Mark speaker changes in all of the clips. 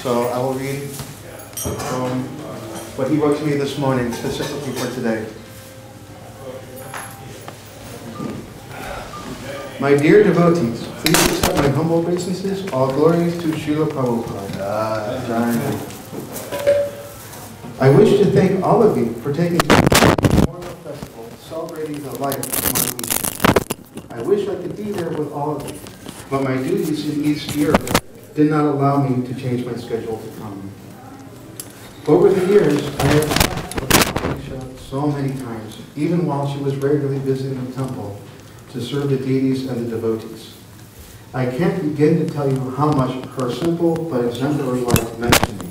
Speaker 1: So I will read what he wrote to me this morning, specifically for today. My dear devotees, please accept my humble obeisances. All glories to Srila Prabhupada. I wish to thank all of you for taking part in the Memorial Festival celebrating the life of Mother Isha. I wish I could be there with all of you, but my duties in East Europe did not allow me to change my schedule to come. Over the years, I have talked about Mother Isha so many times, even while she was regularly visiting the temple to serve the deities and the devotees. I can't begin to tell you how much her simple but exemplary life meant to me.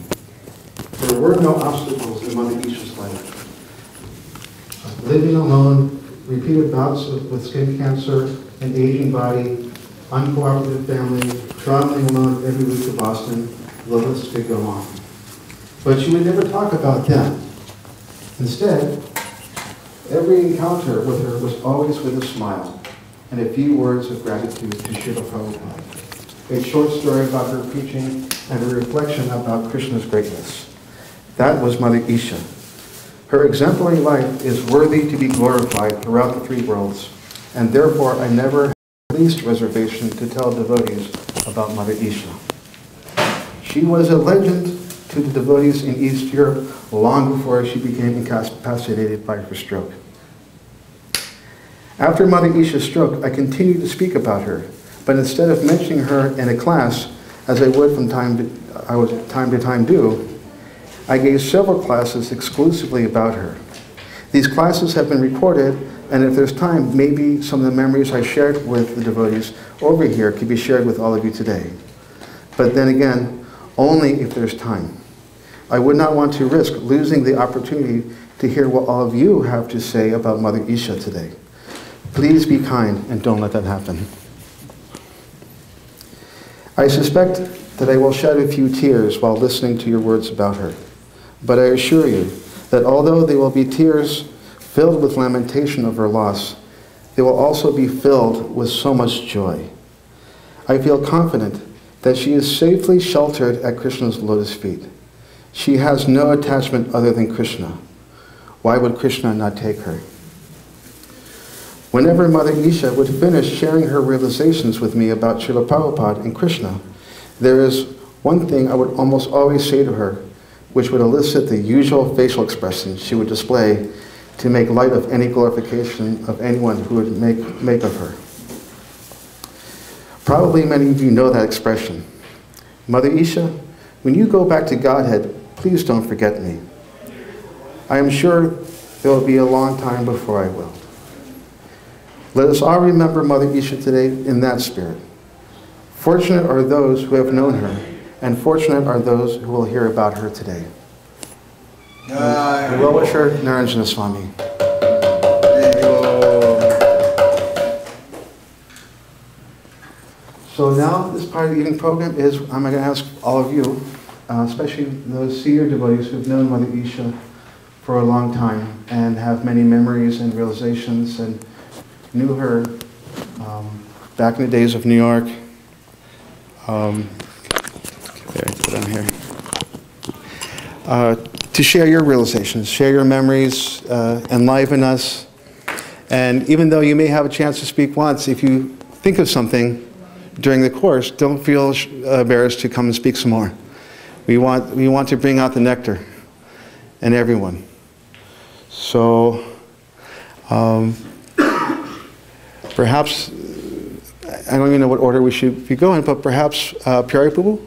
Speaker 1: There were no obstacles in Mother Isha's life. Living alone, repeated bouts with skin cancer, an aging body, uncooperative family, traveling alone every week to Boston, the list could go on. But she would never talk about them. Instead, every encounter with her was always with a smile and a few words of gratitude to Srila Prabhupada. A short story about her preaching and a reflection about Krishna's greatness. That was Mother Isha. Her exemplary life is worthy to be glorified throughout the three worlds, and therefore I never had the least reservation to tell devotees about Mother Isha. She was a legend to the devotees in East Europe long before she became incapacitated by her stroke. After Mother Isha's stroke, I continued to speak about her, but instead of mentioning her in a class, as I would from time to time do, I gave several classes exclusively about her. These classes have been recorded, and if there's time, maybe some of the memories I shared with the devotees over here could be shared with all of you today. But then again, only if there's time. I would not want to risk losing the opportunity to hear what all of you have to say about Mother Isha today. Please be kind and don't let that happen. I suspect that I will shed a few tears while listening to your words about her. But I assure you that although they will be tears filled with lamentation of her loss, they will also be filled with so much joy. I feel confident that she is safely sheltered at Krishna's lotus feet. She has no attachment other than Krishna. Why would Krishna not take her? Whenever Mother Isha would finish sharing her realizations with me about Srila Prabhupada and Krishna, there is one thing I would almost always say to her, which would elicit the usual facial expression she would display to make light of any glorification of anyone who would make of her. Probably many of you know that expression. Mother Isha, when you go back to Godhead, please don't forget me. I am sure there will be a long time before I will. Let us all remember Mother Isha today in that spirit. Fortunate are those who have known her, and fortunate are those who will hear about her today. Well-wisher Naranjana Swami. So now this part of the evening program is, I'm going to ask all of you, especially those senior devotees who've known Mother Isha for a long time and have many memories and realizations and knew her back in the days of New York. Put on here. To share your realizations, share your memories, enliven us. And even though you may have a chance to speak once, if you think of something during the course, don't feel embarrassed to come and speak some more. We want to bring out the nectar in everyone. So perhaps, I don't even know what order we should be going, but perhaps Pyari Prabhu?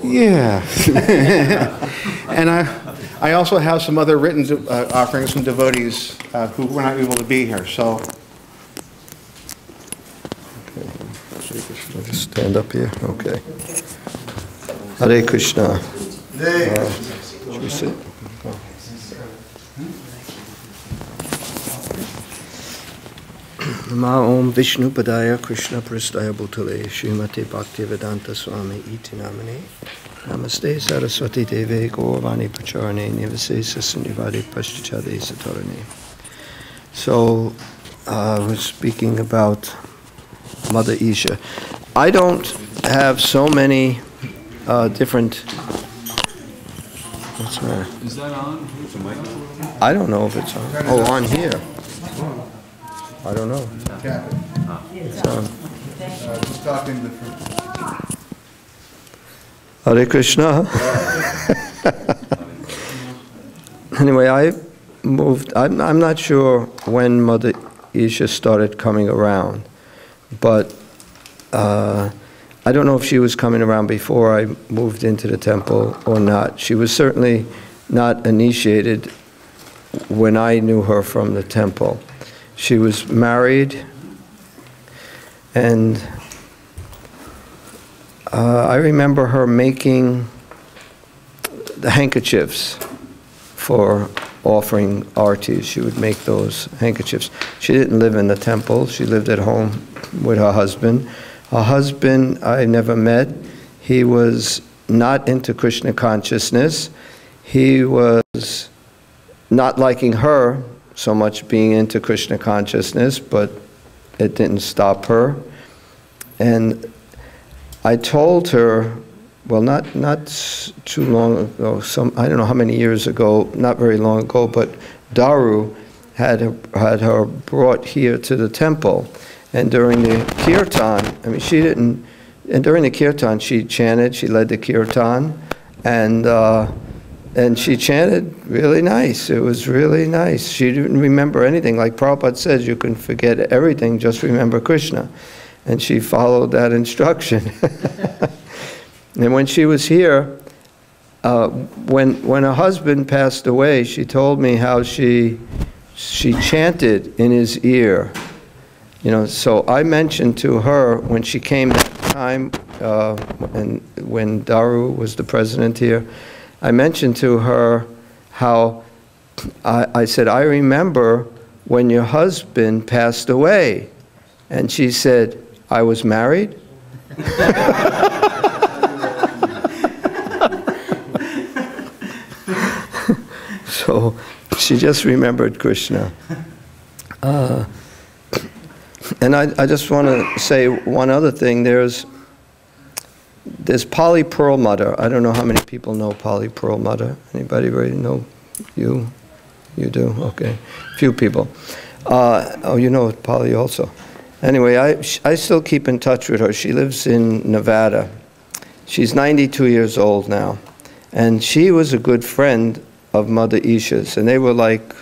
Speaker 1: Yeah. And I also have some other written offerings from devotees who were not able to be here. So,
Speaker 2: I'll just stand up here. Okay. Hare Krishna. Should we sit? Nama Om Vishnu Padaya Krishna Prasthaya Bhutale Srimati Bhaktivedanta Swami Iti Namane Namaste Saraswati Deve Gauravani Pacharane Nivase Sasanivadi Paschachade Satarane. So was speaking about Mother Isha. I don't have so many different. What's the matter?
Speaker 3: Is that on? Is the mic on?
Speaker 2: I don't know if it's on. Oh, on here. I don't know. It's on.
Speaker 3: Just talking the fruit.
Speaker 2: Hare Krishna. Anyway, I moved. I'm not sure when Mother Isha started coming around, but I don't know if she was coming around before I moved into the temple or not. She was certainly not initiated when I knew her from the temple. She was married, and I remember her making the handkerchiefs for offering artis. She would make those handkerchiefs. She didn't live in the temple. She lived at home with her husband. Her husband I never met. He was not into Krishna consciousness. He was not liking her so much being into Krishna consciousness, but it didn't stop her. And I told her, well, not too long ago, I don't know how many years ago, not very long ago, but Daru had her brought here to the temple. And during the kirtan, I mean, she didn't, and during the kirtan, she chanted, she led the kirtan, and she chanted really nice. It was really nice. She didn't remember anything. Like Prabhupada says, you can forget everything, just remember Krishna. And she followed that instruction. And when she was here, when her husband passed away, she told me how she chanted in his ear. You know, so I mentioned to her when she came that time, and when Daru was the president here, I mentioned to her how I said, I remember when your husband passed away. And she said, I was married? So she just remembered Krishna. And I just want to say one other thing. There's Pali Pearl Mother. I don't know how many people know Pali Pearl Mother. Anybody really know? You do? Okay. Few people. Oh, you know Pali also. Anyway, I still keep in touch with her. She lives in Nevada. She's 92 years old now. And she was a good friend of Mother Isha's. And they were like,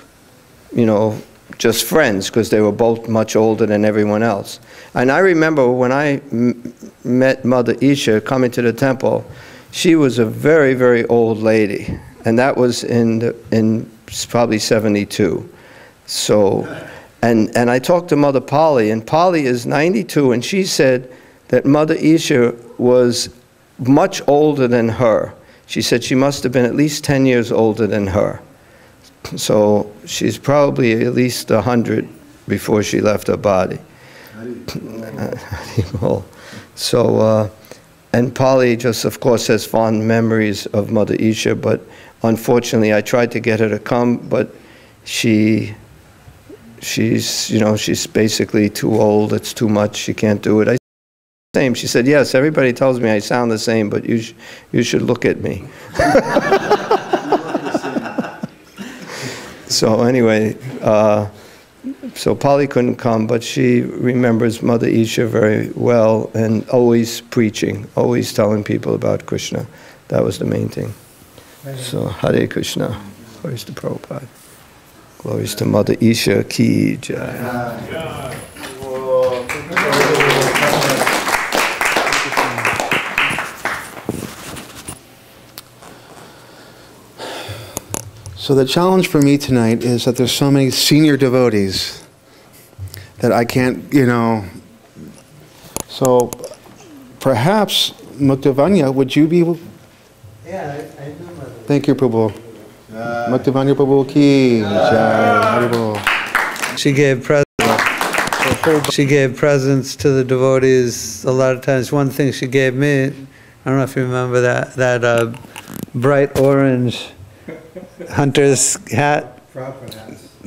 Speaker 2: you know, just friends, because they were both much older than everyone else. And I remember when I met Mother Isha coming to the temple, she was a very, very old lady. And that was in probably 72. So, and I talked to Mother Pali, and Pali is 92, and she said that Mother Isha was much older than her. She said she must have been at least 10 years older than her. So she's probably at least 100 before she left her body. So, and Pali just, of course, has fond memories of Mother Isha, but unfortunately I tried to get her to come, but she's, you know, she's basically too old, it's too much, she can't do it. Same. She said, yes, everybody tells me I sound the same, but you should look at me. So anyway, so Pali couldn't come, but she remembers Mother Isha very well, and always preaching, always telling people about Krishna. That was the main thing. So Hare Krishna. Glories to Prabhupada. Glories to Mother Isha Ki Jai.
Speaker 1: So the challenge for me tonight is that there's so many senior devotees that I can't, you know. So perhaps, Muktavanya, would you be?
Speaker 2: Yeah, I do.
Speaker 1: Thank you, Prabhu. Muktavanya Prabhu Ki Jai. Haribol.
Speaker 4: She gave presents to the devotees a lot of times. One thing she gave me, I don't know if you remember that bright orange hunter's hat.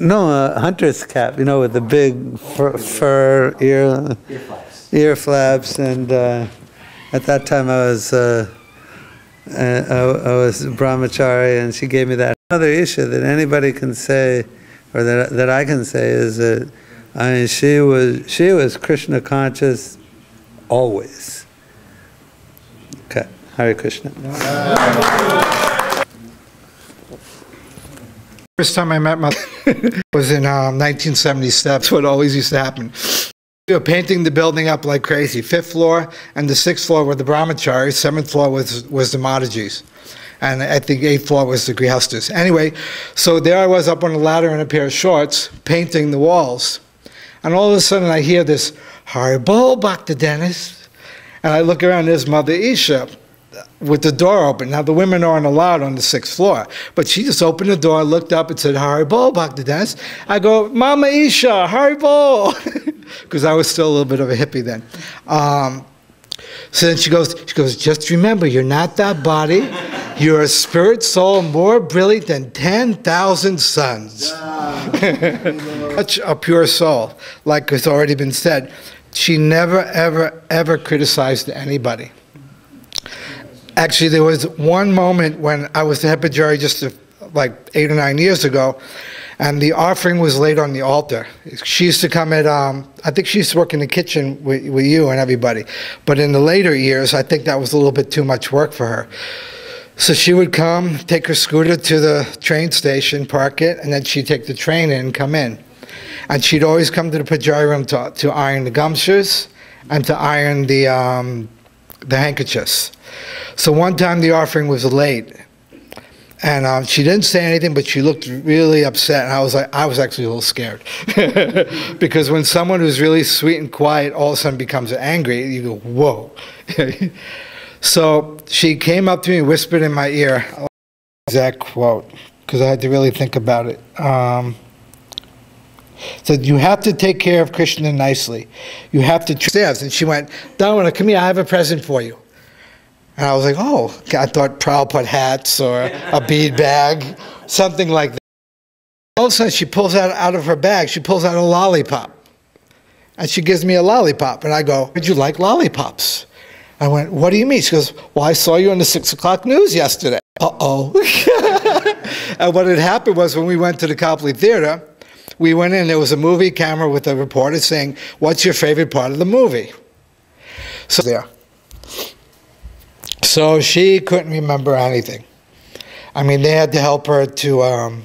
Speaker 4: No, a hunter's cap, you know, with the big fur ear flaps, and at that time I was brahmachari, and she gave me that. Another issue that anybody can say, or that I can say, is that I mean she was Krishna conscious always. Okay, Hare Krishna.
Speaker 5: First time I met my was in 1977. That's what always used to happen. We were painting the building up like crazy. 5th floor and the 6th floor were the brahmacharis. 7th floor was the Matajis. And I think 8th floor was the grihastas. Anyway, so there I was up on a ladder in a pair of shorts, painting the walls. And all of a sudden I hear this, Haribol, Bhakta Dennis. And I look around, there's Mother Isha with the door open. Now the women aren't allowed on the 6th floor, but she just opened the door, looked up and said, Haribol, Bhakta Dennis. I go, Mama Isha, Haribol, because I was still a little bit of a hippie then. So then she goes, just remember, you're not that body. You're a spirit soul more brilliant than 10,000 suns. Such a pure soul, like has already been said. She never, ever, ever criticized anybody. Actually, there was one moment when I was the head pujari just like 8 or 9 years ago, and the offering was laid on the altar. She used to come at, I think she used to work in the kitchen with you and everybody. But in the later years, I think that was a little bit too much work for her. So she would come, take her scooter to the train station, park it, and then she'd take the train in and come in. And she'd always come to the pujari room to iron the gumshoes and to iron the handkerchiefs. So one time the offering was late, and she didn't say anything, but she looked really upset, and I was actually a little scared. Because when someone who's really sweet and quiet all of a sudden becomes angry, you go, whoa. So she came up to me and whispered in my ear, exact quote, because I had to really think about it. Said, you have to take care of Krishna nicely. You have to stairs. And she went, Damana, come here, I have a present for you. And I was like, oh, I thought Prabhupada hats or a bead bag, something like that. All of a sudden, she pulls out of her bag, she pulls out a lollipop. And she gives me a lollipop. And I go, would you like lollipops? I went, what do you mean? She goes, well, I saw you on the 6 o'clock news yesterday. Uh-oh. And what had happened was when we went to the Copley Theater, we went in, there was a movie camera with a reporter saying, what's your favorite part of the movie? So there. So she couldn't remember anything. I mean, they had to help her to,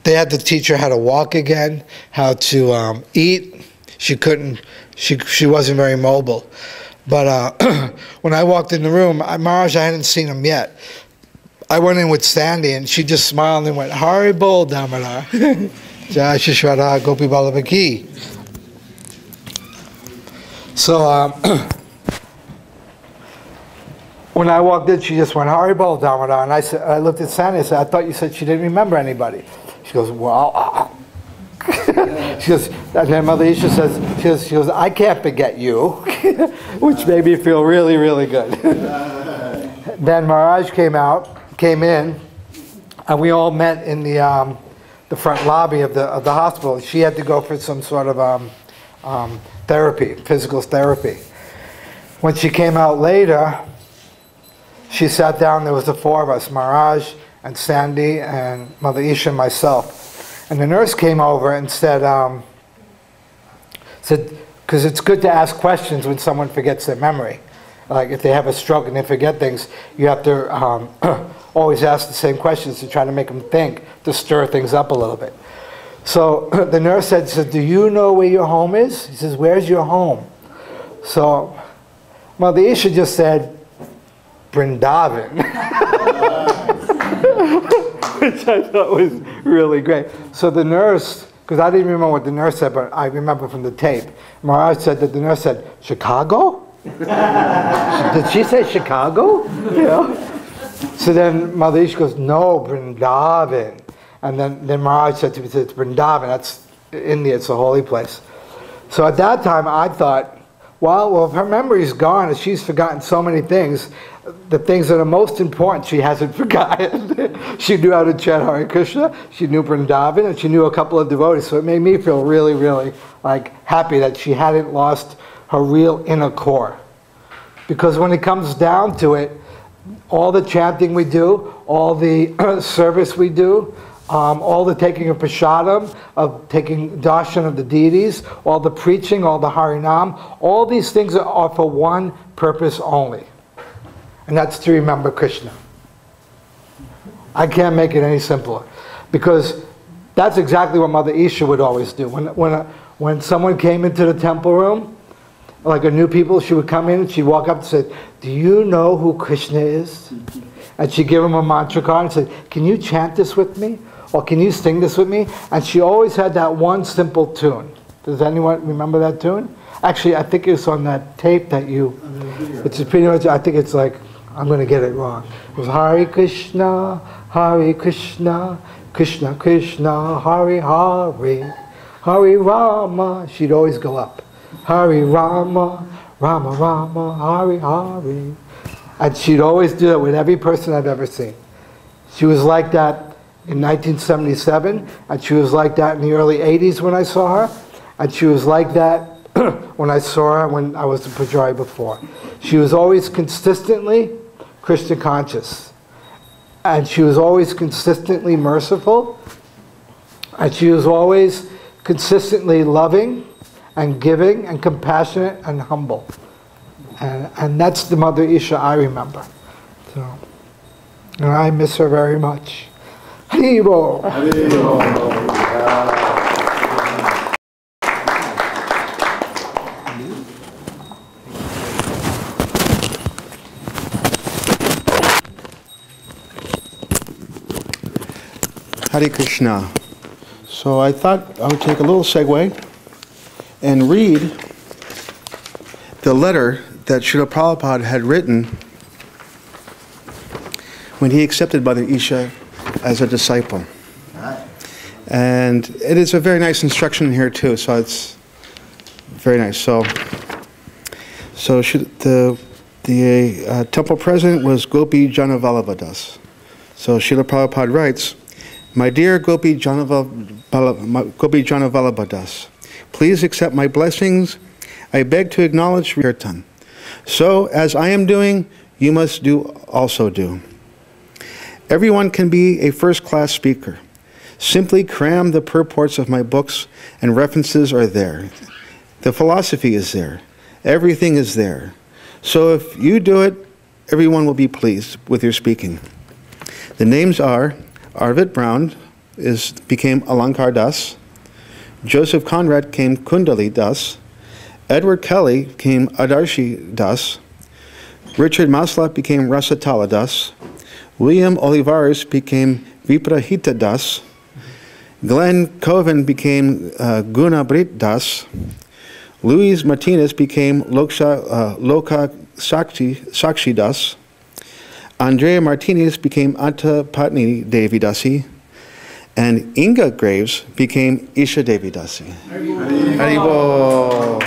Speaker 5: they had to teach her how to walk again, how to eat. She couldn't, she wasn't very mobile. But when I walked in the room, Maharaj, I hadn't seen him yet. I went in with Sandy, and she just smiled and went, Haribol, Damara. Jai Shishwara Gopi Balabaki. So when I walked in, she just went, Haribol, Damara. And I looked at Sandy and I said, I thought you said she didn't remember anybody. She goes, well, she goes, and then Mother Isha says, she goes, I can't forget you, which made me feel really, really good. Then Maharaj came in, and we all met in the front lobby of the hospital. She had to go for some sort of therapy, physical therapy. When she came out later, she sat down. There was the 4 of us, Maharaj and Sandy and Mother Isha and myself. And the nurse came over and said, because it's good to ask questions when someone forgets their memory. Like if they have a stroke and they forget things, you have to always ask the same questions to try to make them think, to stir things up a little bit. So the nurse said, do you know where your home is? He says, where's your home? So Mother Isha just said, Vrindavan. Which I thought was really great. So the nurse, because I didn't remember what the nurse said, but I remember from the tape. Maharaj said that the nurse said, Chicago? Did she say Chicago? You know? So then Mother Isha goes, no, Vrindavan. And then Maharaj said to me, it's Vrindavan, that's India, it's a holy place. So at that time I thought, well, if her memory's gone and she's forgotten so many things, the things that are most important she hasn't forgotten. She knew how to chant Hare Krishna, she knew Vrindavan, and she knew a couple of devotees. So it made me feel really, really like happy that she hadn't lost her real inner core. Because when it comes down to it, all the chanting we do, all the service we do, all the taking of prasadam, of taking darshan of the deities, all the preaching, all the harinam, all these things are for one purpose only. And that's to remember Krishna. I can't make it any simpler. Because that's exactly what Mother Isha would always do. When someone came into the temple room, like a new people, she would come in and she'd walk up and say, "Do you know who Krishna is?" And she'd give him a mantra card and say, "Can you chant this with me? Or can you sing this with me?" And she always had that one simple tune. Does anyone remember that tune? Actually, I think it's on that tape that you, it's pretty much, I think it's like, I'm going to get it wrong. It was Hare Krishna, Krishna Krishna, Hare Hare, Hare Rama. She'd always go up. Hare Rama, Rama Rama, Hare Hare. And she'd always do it with every person I've ever seen. She was like that in 1977, and she was like that in the early 80s when I saw her, and she was like that when I saw her when I was in Pujari before. She was always consistently Krishna conscious, and she was always consistently merciful, and she was always consistently loving and giving and compassionate and humble. And that's the Mother Isha I remember. So, and I miss her very much. Haribo!
Speaker 1: Hare Krishna. So I thought I would take a little segue and read the letter that Srila Prabhupada had written when he accepted Mother Isha as a disciple. And it is a very nice instruction here too, so it's very nice. So the temple president was Gopi Janavallabha Das. So Srila Prabhupada writes, "My dear Gopi Janavallabha Das, please accept my blessings. I beg to acknowledge Kirtan. So, as I am doing, you must also do. Everyone can be a first-class speaker. Simply cram the purports of my books, and references are there. The philosophy is there. Everything is there. So if you do it, everyone will be pleased with your speaking. The names are Arvid Brown became Alankar Das. Joseph Conrad came Kundali Das. Edward Kelly became Adarshi Das. Richard Maslach became Rasatala Das. William Olivares became Viprahita Das. Glenn Coven became Gunabrit Das. Luis Martinez became Loka Sakshi Das. Andrea Martinez became Anta Patni Devi Dasi. And Inga Graves became Isha Devi Dasi. Haribo!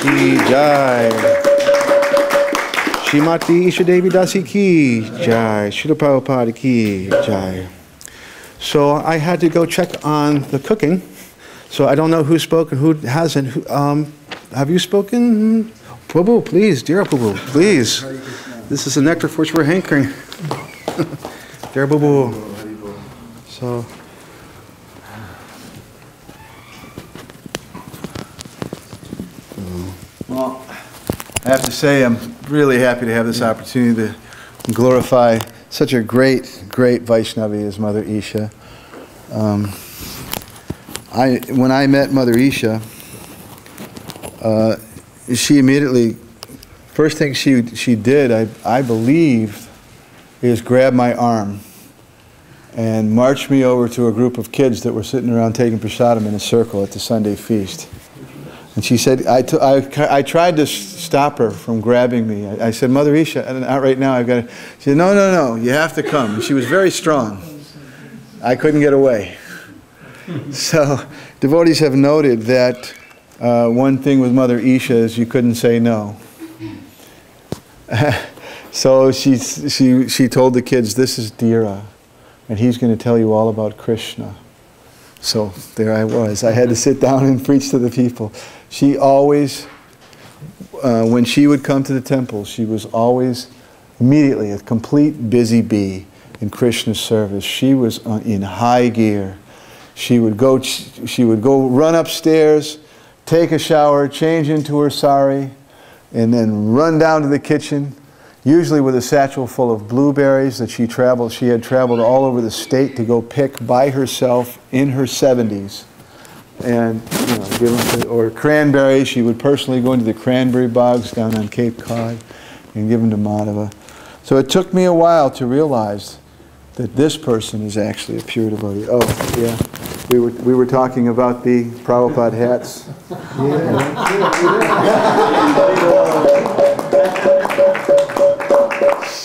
Speaker 1: Ki Jai! Srimati Isha Devi Dasi Ki Jai! Srila Prabhupada Ki Jai! So I had to go check on the cooking. So I don't know who spoke and who hasn't. Have you spoken? Prabhu, please, dear Prabhu, please. This is the nectar for which we're hankering. Dear Prabhu. So.
Speaker 3: Well, I have to say I'm really happy to have this opportunity to glorify such a great Vaishnavi as Mother Isha. When I met Mother Isha, she immediately, first thing she did, I believe, is grab my arm and march me over to a group of kids that were sitting around taking prasadam in a circle at the Sunday feast. And she said, I tried to stop her from grabbing me. I said, Mother Isha, not right now, I've got to. She said, no, you have to come. And she was very strong. I couldn't get away. So devotees have noted that one thing with Mother Isha is you couldn't say no. So she told the kids, this is Dheera, and he's going to tell you all about Krishna. So there I was. I had to sit down and preach to the people. She always, when she would come to the temple, she was always immediately a complete busy bee in Krishna's service. She was in high gear. She would go run upstairs, take a shower, change into her sari, and then run down to the kitchen, usually with a satchel full of blueberries that she had traveled all over the state to go pick by herself in her 70s. And, you know, give them or cranberries. She would personally go into the cranberry bogs down on Cape Cod and give them to Madhava. So it took me a while to realize that this person is actually a pure devotee. Oh, yeah. We were talking about the Prabhupada hats.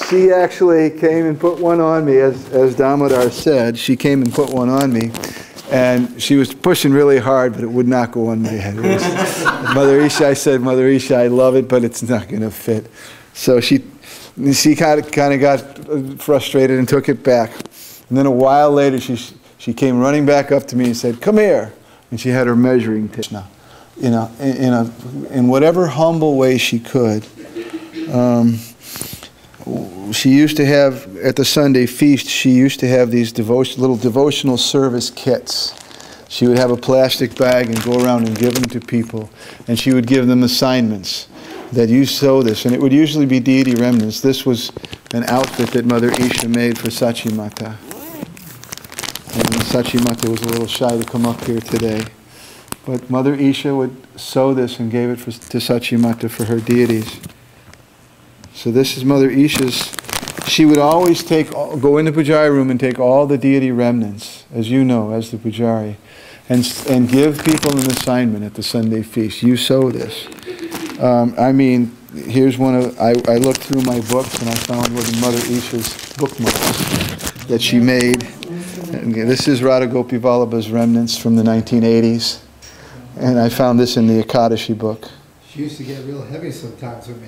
Speaker 3: She actually came and put one on me, as Damodar said. She came and put one on me, and she was pushing really hard, but it would not go on my head. Mother Isha, I said, Mother Isha, I love it, but it's not going to fit. So she kind of got frustrated and took it back. And then a while later, she came running back up to me and said, "Come here," and she had her measuring tape. You know, in whatever humble way she could. She used to have, at the Sunday feast, she used to have these little devotional service kits. She would have a plastic bag and go around and give them to people. And she would give them assignments that you sew this. And it would usually be deity remnants. This was an outfit that Mother Isha made for Sachi Mata. And Sachi Mata was a little shy to come up here today. But Mother Isha would sew this and gave it to Sachi Mata for her deities. So this is Mother Isha's. She would always go in the Pujari room and take all the deity remnants, as you know, as the Pujari, and give people an assignment at the Sunday feast. You sew this. I mean, here's one of, I looked through my books and I found one of Mother Isha's bookmarks that she made. And this is Radha Gopi Vallabha's remnants from the 1980s. And I found this in the Akadashi book.
Speaker 5: She used to get real heavy sometimes with me.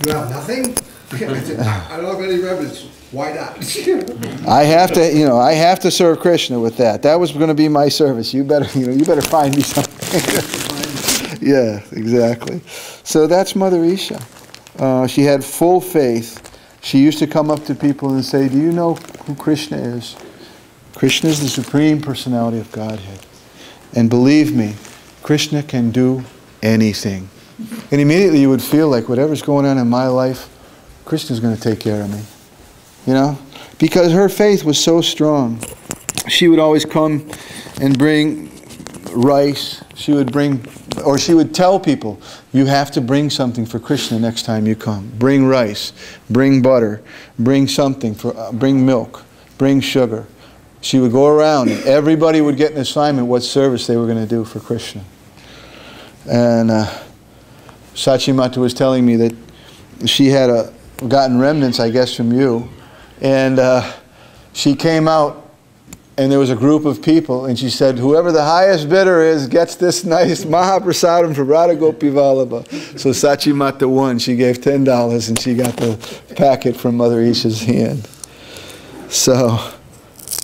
Speaker 5: You have nothing? I said, I don't have any remnants. Why not?
Speaker 3: I have to serve Krishna with that. That was going to be my service. You better find me something. Yeah, exactly. So that's Mother Isha. She had full faith. She used to come up to people and say, "Do you know who Krishna is? Krishna is the Supreme Personality of Godhead. And believe me, Krishna can do anything." And immediately you would feel like whatever's going on in my life, Krishna's going to take care of me. You know? Because her faith was so strong. She would always come and bring rice. She would tell people, "You have to bring something for Krishna next time you come. Bring rice, bring butter, bring something, bring milk, bring sugar." She would go around and everybody would get an assignment what service they were going to do for Krishna. And Sachi Mata was telling me that she had gotten remnants, I guess, from you. And she came out and there was a group of people and she said, "Whoever the highest bidder is gets this nice Mahaprasadam from Radha Gopi Vallabha." So Sachi Mata won. She gave $10 and she got the packet from Mother Isha's hand. So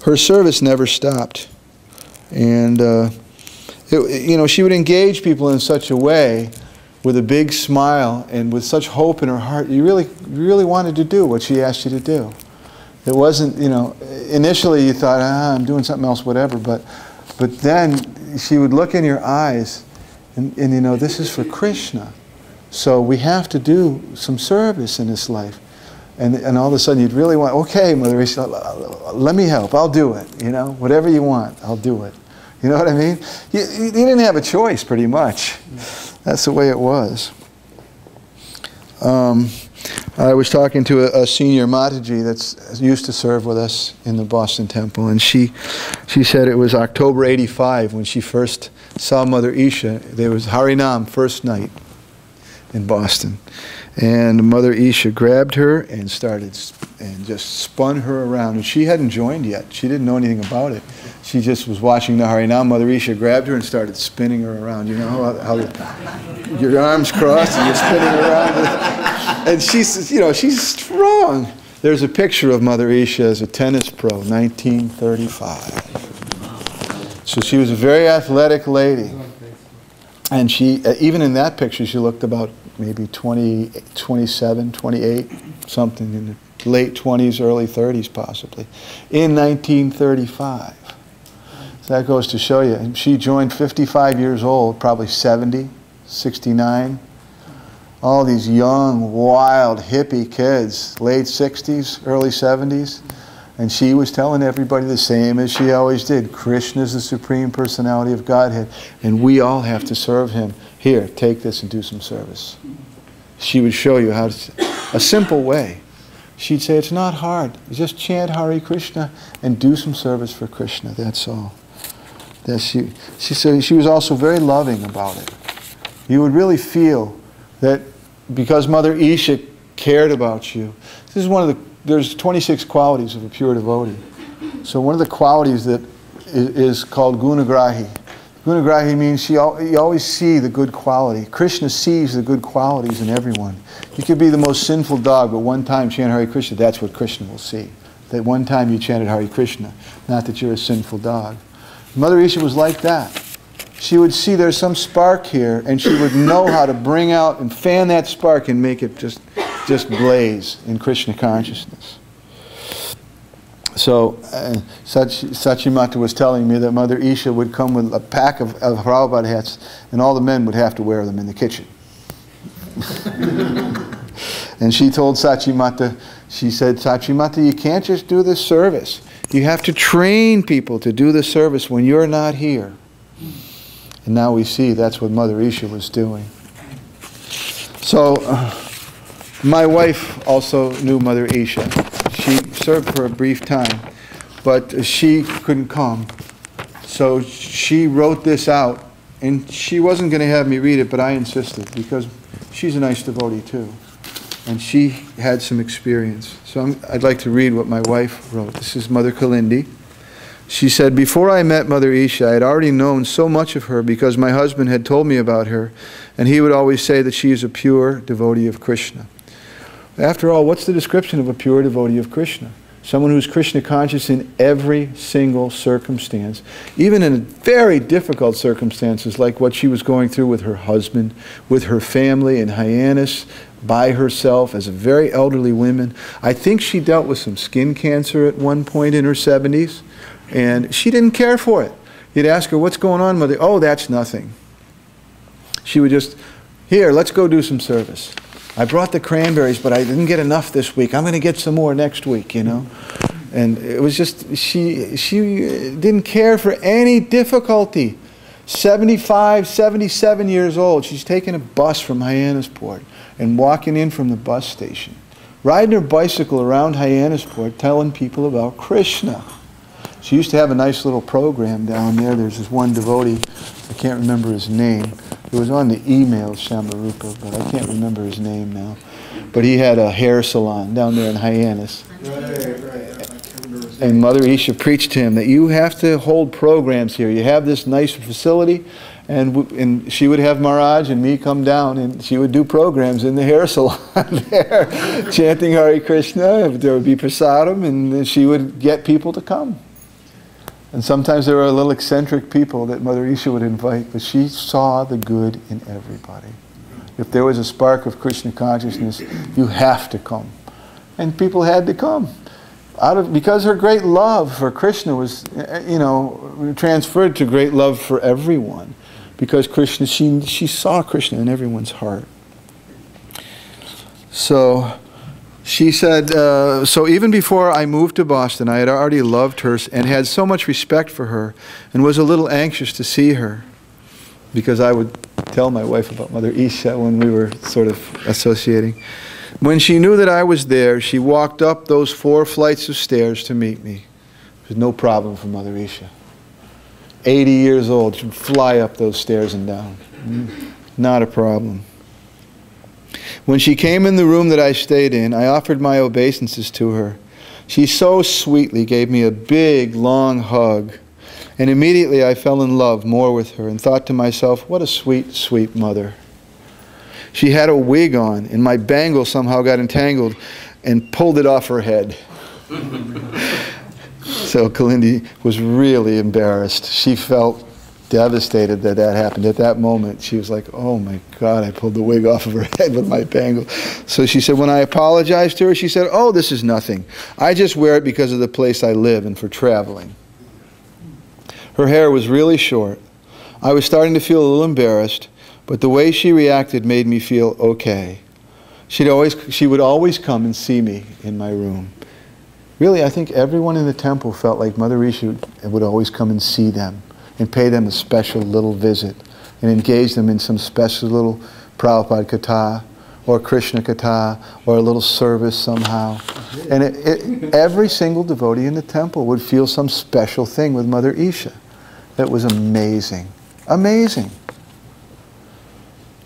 Speaker 3: her service never stopped. And, she would engage people in such a way with a big smile and with such hope in her heart. You really wanted to do what she asked you to do. It wasn't, initially you thought, I'm doing something else, whatever, but then she would look in your eyes and this is for Krishna. So we have to do some service in this life. And all of a sudden you'd really want, "Okay, Mother Isha, let me help, I'll do it, whatever you want, I'll do it." You know what I mean? You didn't have a choice, pretty much. That's the way it was. I was talking to a senior Mataji that's used to serve with us in the Boston Temple, and she said it was October '85 when she first saw Mother Isha. There was Harinam first night in Boston. And Mother Isha grabbed her and just spun her around. And she hadn't joined yet. She didn't know anything about it. She just was watching the Harinam. Mother Isha grabbed her and started spinning her around. You know how your arms crossed and you're spinning her around? And she's, you know, she's strong. There's a picture of Mother Isha as a tennis pro, 1935. So she was a very athletic lady. And she, even in that picture, she looked about maybe 20, 27, 28, something in the late 20s, early 30s possibly, in 1935. So that goes to show you. And she joined 55 years old, probably 70, 69. All these young, wild, hippie kids, late 60s, early 70s. And she was telling everybody the same as she always did. Krishna is the Supreme Personality of Godhead, and we all have to serve Him. Here, take this and do some service. She would show you how to, a simple way. She'd say, it's not hard. Just chant Hare Krishna and do some service for Krishna. That's all. She said she was also very loving about it. You would really feel that because Mother Isha cared about you. This is one of the, there's 26 qualities of a pure devotee. So one of the qualities that is called gunagrahi. Gunagrahi means you always see the good quality. Krishna sees the good qualities in everyone. You could be the most sinful dog, but one time chant Hare Krishna, that's what Krishna will see. That one time you chanted Hare Krishna, not that you're a sinful dog. Mother Isha was like that. She would see there's some spark here, and she would know how to bring out and fan that spark and make it just blaze in Krishna consciousness. So Sachimata was telling me that Mother Isha would come with a pack of Prabhupada hats, and all the men would have to wear them in the kitchen. And she told Sachimata, she said, Sachimata, you can't just do this service. You have to train people to do the service when you're not here. And now we see that's what Mother Isha was doing. So, my wife also knew Mother Isha. She served for a brief time, but she couldn't come. So she wrote this out, and she wasn't going to have me read it, but I insisted, because she's a nice devotee too. And she had some experience. So I'd like to read what my wife wrote. This is Mother Kalindi. She said, before I met Mother Isha, I had already known so much of her because my husband had told me about her, and he would always say that she is a pure devotee of Krishna. After all, what's the description of a pure devotee of Krishna? Someone who's Krishna conscious in every single circumstance, even in very difficult circumstances like what she was going through with her husband, with her family in Hyannis, by herself as a very elderly woman. I think she dealt with some skin cancer at one point in her 70s, and she didn't care for it. You'd ask her, what's going on, Mother? Oh, that's nothing. She would just, here, let's go do some service. I brought the cranberries, but I didn't get enough this week. I'm going to get some more next week, you know. And it was just, she didn't care for any difficulty. 75, 77 years old. She's taking a bus from Hyannisport and walking in from the bus station, riding her bicycle around Hyannisport, telling people about Krishna. She used to have a nice little program down there. There's this one devotee, I can't remember his name. It was on the email, Shamarupa, but I can't remember his name now. But he had a hair salon down there in Hyannis. And Mother Isha preached to him that you have to hold programs here. You have this nice facility, and she would have Maharaj and me come down, and she would do programs in the hair salon there, chanting Hare Krishna. There would be prasadam, and she would get people to come. And sometimes there were little eccentric people that Mother Isha would invite, but she saw the good in everybody. If there was a spark of Krishna consciousness, you have to come. And people had to come. Because her great love for Krishna was, you know, transferred to great love for everyone. Because Krishna, she saw Krishna in everyone's heart. So she said, so even before I moved to Boston, I had already loved her and had so much respect for her and was a little anxious to see her, because I would tell my wife about Mother Isha when we were sort of associating. When she knew that I was there, she walked up those 4 flights of stairs to meet me. There's no problem for Mother Isha. 80 years old, she'd fly up those stairs and down. Not a problem. When she came in the room that I stayed in, I offered my obeisances to her. She so sweetly gave me a big, long hug, and immediately I fell in love more with her and thought to myself, what a sweet, sweet mother. She had a wig on, and my bangle somehow got entangled and pulled it off her head. So Kalindi was really embarrassed. She felt devastated that that happened. At that moment, she was like, oh my God, I pulled the wig off of her head with my bangle. So she said, when I apologized to her, she said, oh, this is nothing. I just wear it because of the place I live and for traveling. Her hair was really short. I was starting to feel a little embarrassed, but the way she reacted made me feel okay. She would always come and see me in my room. Really, I think everyone in the temple felt like Mother Isha would always come and see them and pay them a special little visit and engage them in some special little Prabhupada Katha or Krishna Katha or a little service somehow. And every single devotee in the temple would feel some special thing with Mother Isha. That was amazing. Amazing.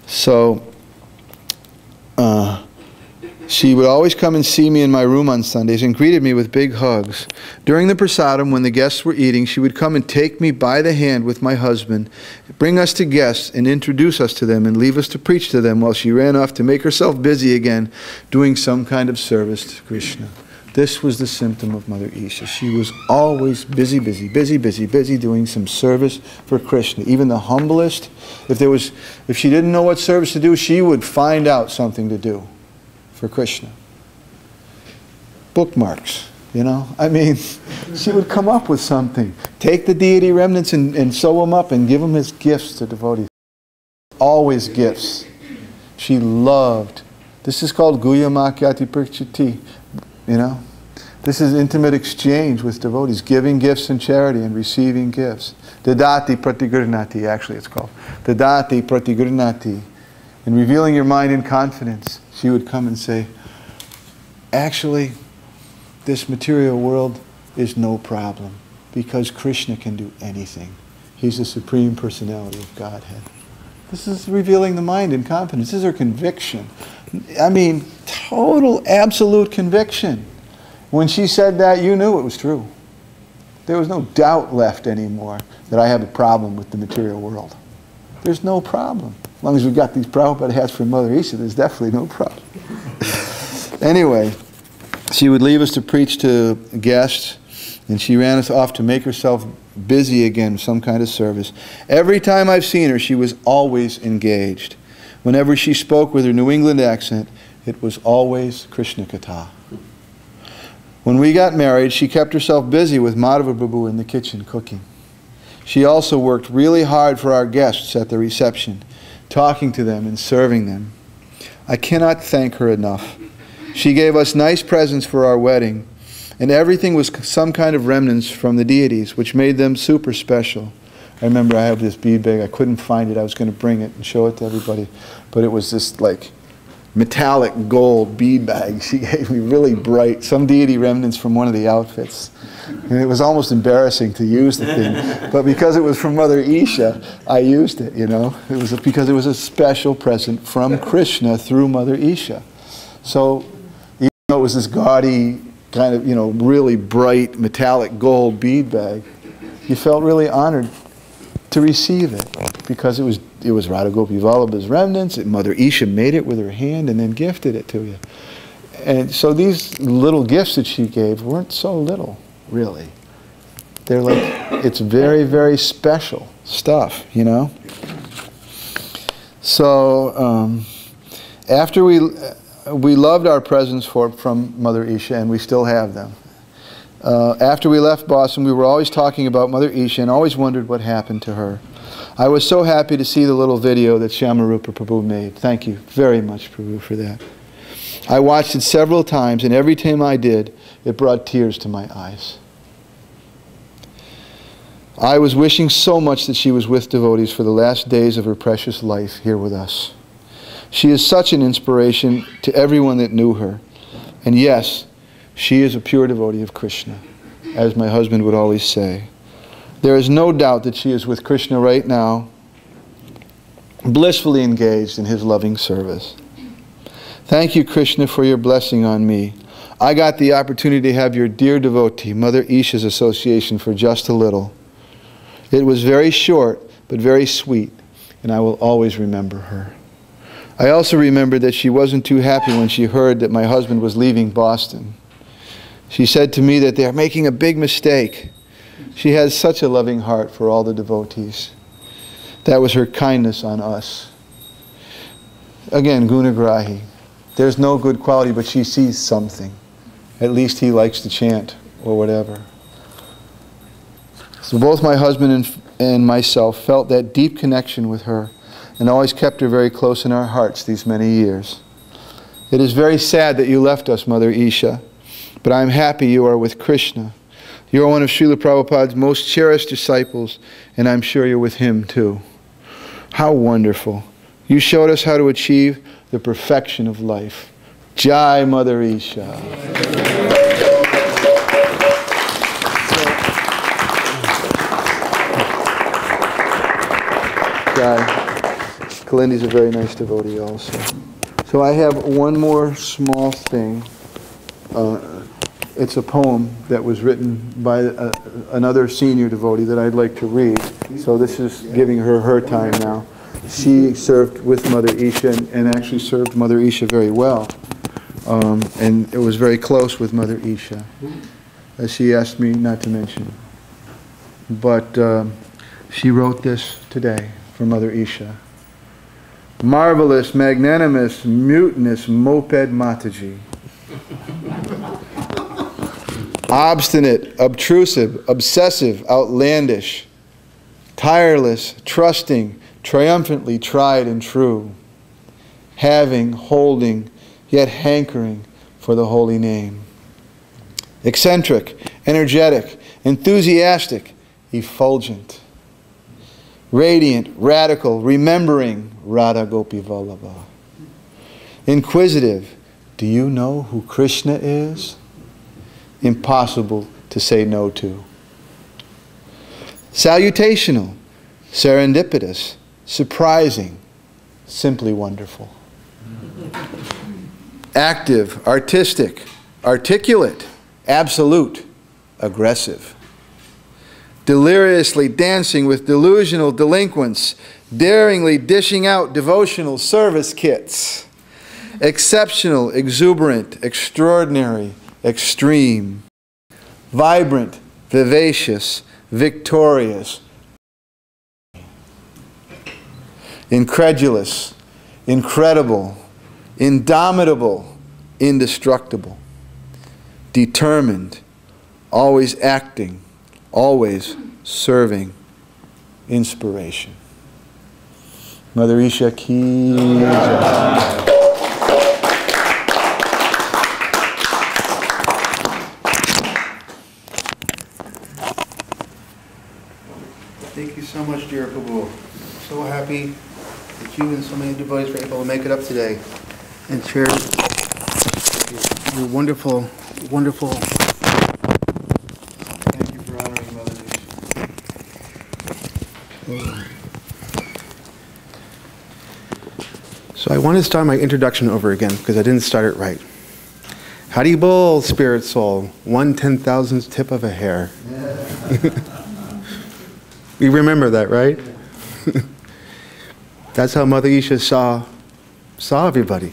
Speaker 3: So, she would always come and see me in my room on Sundays and greeted me with big hugs. During the prasadam, when the guests were eating, she would come and take me by the hand with my husband, bring us to guests and introduce us to them and leave us to preach to them while she ran off to make herself busy again doing some kind of service to Krishna. This was the symptom of Mother Isha. She was always busy doing some service for Krishna. Even the humblest, if she didn't know what service to do, she would find out something to do for Krishna. Bookmarks, you know? I mean, she would come up with something. Take the deity remnants and sew them up and give them as gifts to devotees. Always gifts. She loved. This is called Guya Makyati Prakshiti. You know, this is intimate exchange with devotees, giving gifts in charity and receiving gifts. Dadati Pratigurnati, actually it's called. Dadati Pratigurnati. In revealing your mind in confidence, she would come and say, actually, this material world is no problem because Krishna can do anything. He's the Supreme Personality of Godhead. This is revealing the mind in confidence. This is her conviction. I mean, total, absolute conviction. When she said that, you knew it was true. There was no doubt left anymore that I have a problem with the material world. There's no problem. As long as we've got these Prabhupada hats from Mother Isha, there's definitely no problem. Anyway, she would leave us to preach to guests, and she ran us off to make herself busy again with some kind of service. Every time I've seen her, she was always engaged. Whenever she spoke with her New England accent, it was always Krishna Katha. When we got married, she kept herself busy with Madhava Prabhu in the kitchen cooking. She also worked really hard for our guests at the reception, talking to them and serving them. I cannot thank her enough. She gave us nice presents for our wedding, and everything was some kind of remnants from the deities, which made them super special. I remember I have this bead bag. I couldn't find it. I was going to bring it and show it to everybody, but it was this like metallic gold bead bag she gave me, really bright, some deity remnants from one of the outfits. And it was almost embarrassing to use the thing, but because it was from Mother Isha, I used it, you know. It was because it was a special present from Krishna through Mother Isha. So even though it was this gaudy, kind of, you know, really bright metallic gold bead bag, you felt really honored to receive it because it was Radha Gopi Vallabha's remnants. Mother Isha made it with her hand and then gifted it to you. And so these little gifts that she gave weren't so little, really. They're like, it's very, very special stuff, you know. So after we loved our presents from Mother Isha, and we still have them. After we left Boston, we were always talking about Mother Isha and always wondered what happened to her. I was so happy to see the little video that Shamarupa Prabhu made. Thank you very much, Prabhu, for that. I watched it several times, and every time I did, it brought tears to my eyes. I was wishing so much that she was with devotees for the last days of her precious life here with us. She is such an inspiration to everyone that knew her. And yes, she is a pure devotee of Krishna, as my husband would always say. There is no doubt that she is with Krishna right now, blissfully engaged in his loving service. Thank you, Krishna, for your blessing on me. I got the opportunity to have your dear devotee, Mother Isha's association for just a little. It was very short, but very sweet, and I will always remember her. I also remembered that she wasn't too happy when she heard that my husband was leaving Boston. She said to me that they are making a big mistake. She has such a loving heart for all the devotees. That was her kindness on us. Again, Gunagrahi. There's no good quality, but she sees something. At least he likes to chant, or whatever. So both my husband and myself felt that deep connection with her, and always kept her very close in our hearts these many years. It is very sad that you left us, Mother Isha, but I am happy you are with Krishna. You are one of Srila Prabhupada's most cherished disciples, and I'm sure you're with him too. How wonderful. You showed us how to achieve the perfection of life. Jai Mother Isha. Jai. Kalindi's a very nice devotee also. So I have one more small thing. It's a poem that was written by another senior devotee that I'd like to read. So this is giving her her time now. She served with Mother Isha and actually served Mother Isha very well. And it was very close with Mother Isha, as she asked me not to mention. But she wrote this today for Mother Isha. Marvelous, magnanimous, mutinous moped Mataji. Obstinate, obtrusive, obsessive, outlandish, tireless, trusting, triumphantly tried and true, having, holding, yet hankering for the holy name. Eccentric, energetic, enthusiastic, effulgent, radiant, radical, remembering Radha Gopi Vallabha. Inquisitive, do you know who Krishna is? Impossible to say no to. Salutational, serendipitous, surprising, simply wonderful. Active, artistic, articulate, absolute, aggressive. Deliriously dancing with delusional delinquents, daringly dishing out devotional service kits. Exceptional, exuberant, extraordinary, extreme. Vibrant, vivacious, victorious. Incredulous, incredible, indomitable, indestructible. Determined, always acting, always serving, inspiration. Mother Isha ki jai.
Speaker 1: Thank you so much, dear Prabhu. So happy that you and so many devotees were able to make it up today and share your wonderful, wonderful.
Speaker 3: Thank you for honoring Mother Isha.
Speaker 1: So I want to start my introduction over again because I didn't start it right. How do you bowl, spirit soul? 1/10,000th tip of a hair. You remember that, right? That's how Mother Isha saw everybody.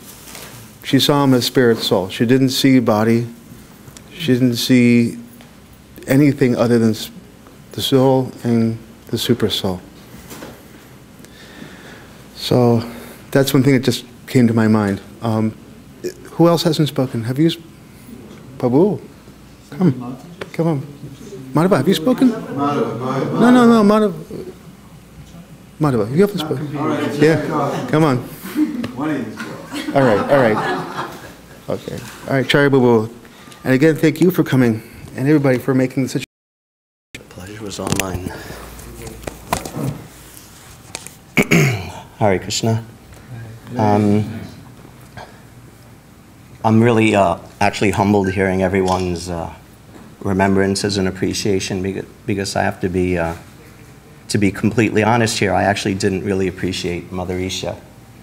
Speaker 1: She saw him as spirit soul. She didn't see body. She didn't see anything other than the soul and the super soul. So that's one thing that just came to my mind. Who else hasn't spoken? Have you? Prabhu, come on. Madhava, have you spoken? No, Madhava. Madhava, you haven't spoken. Yeah, come on. All right. Okay. All right, Charya Babu. And again, thank you for coming, and everybody for making such.
Speaker 6: The pleasure was all mine. Hare Krishna. I'm really actually humbled hearing everyone's remembrances and appreciation because I have to be completely honest here. I actually didn't really appreciate Mother Isha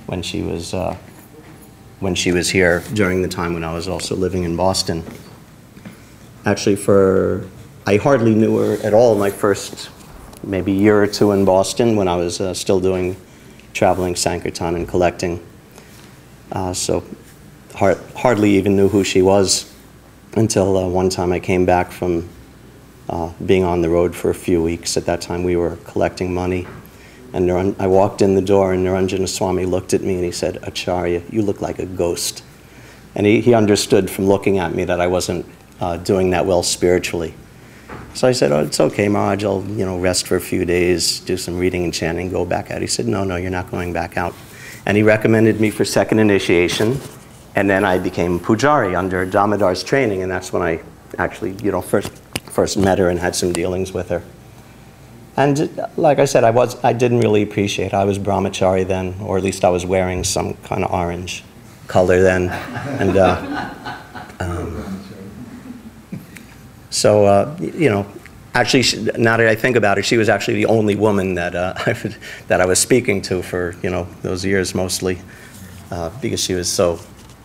Speaker 6: when she was here during the time when I was also living in Boston. Actually, I hardly knew her at all my first maybe year or two in Boston when I was still doing traveling Sankirtan and collecting. So hardly even knew who she was until one time I came back from being on the road for a few weeks. At that time we were collecting money. And I walked in the door and Niranjana Swami looked at me and he said, "Acharya, you look like a ghost." And he understood from looking at me that I wasn't doing that well spiritually. So I said, "Oh, it's okay, Maharaj, I'll rest for a few days, do some reading and chanting, go back out." He said, "No, no, you're not going back out." And he recommended me for second initiation, and then I became Pujari under Damodar's training, and that's when I actually first met her and had some dealings with her. And like I said, I didn't really appreciate it. I was brahmachari then, or at least I was wearing some kind of orange color then. And actually, now that I think about it, she was actually the only woman that that I was speaking to for those years mostly,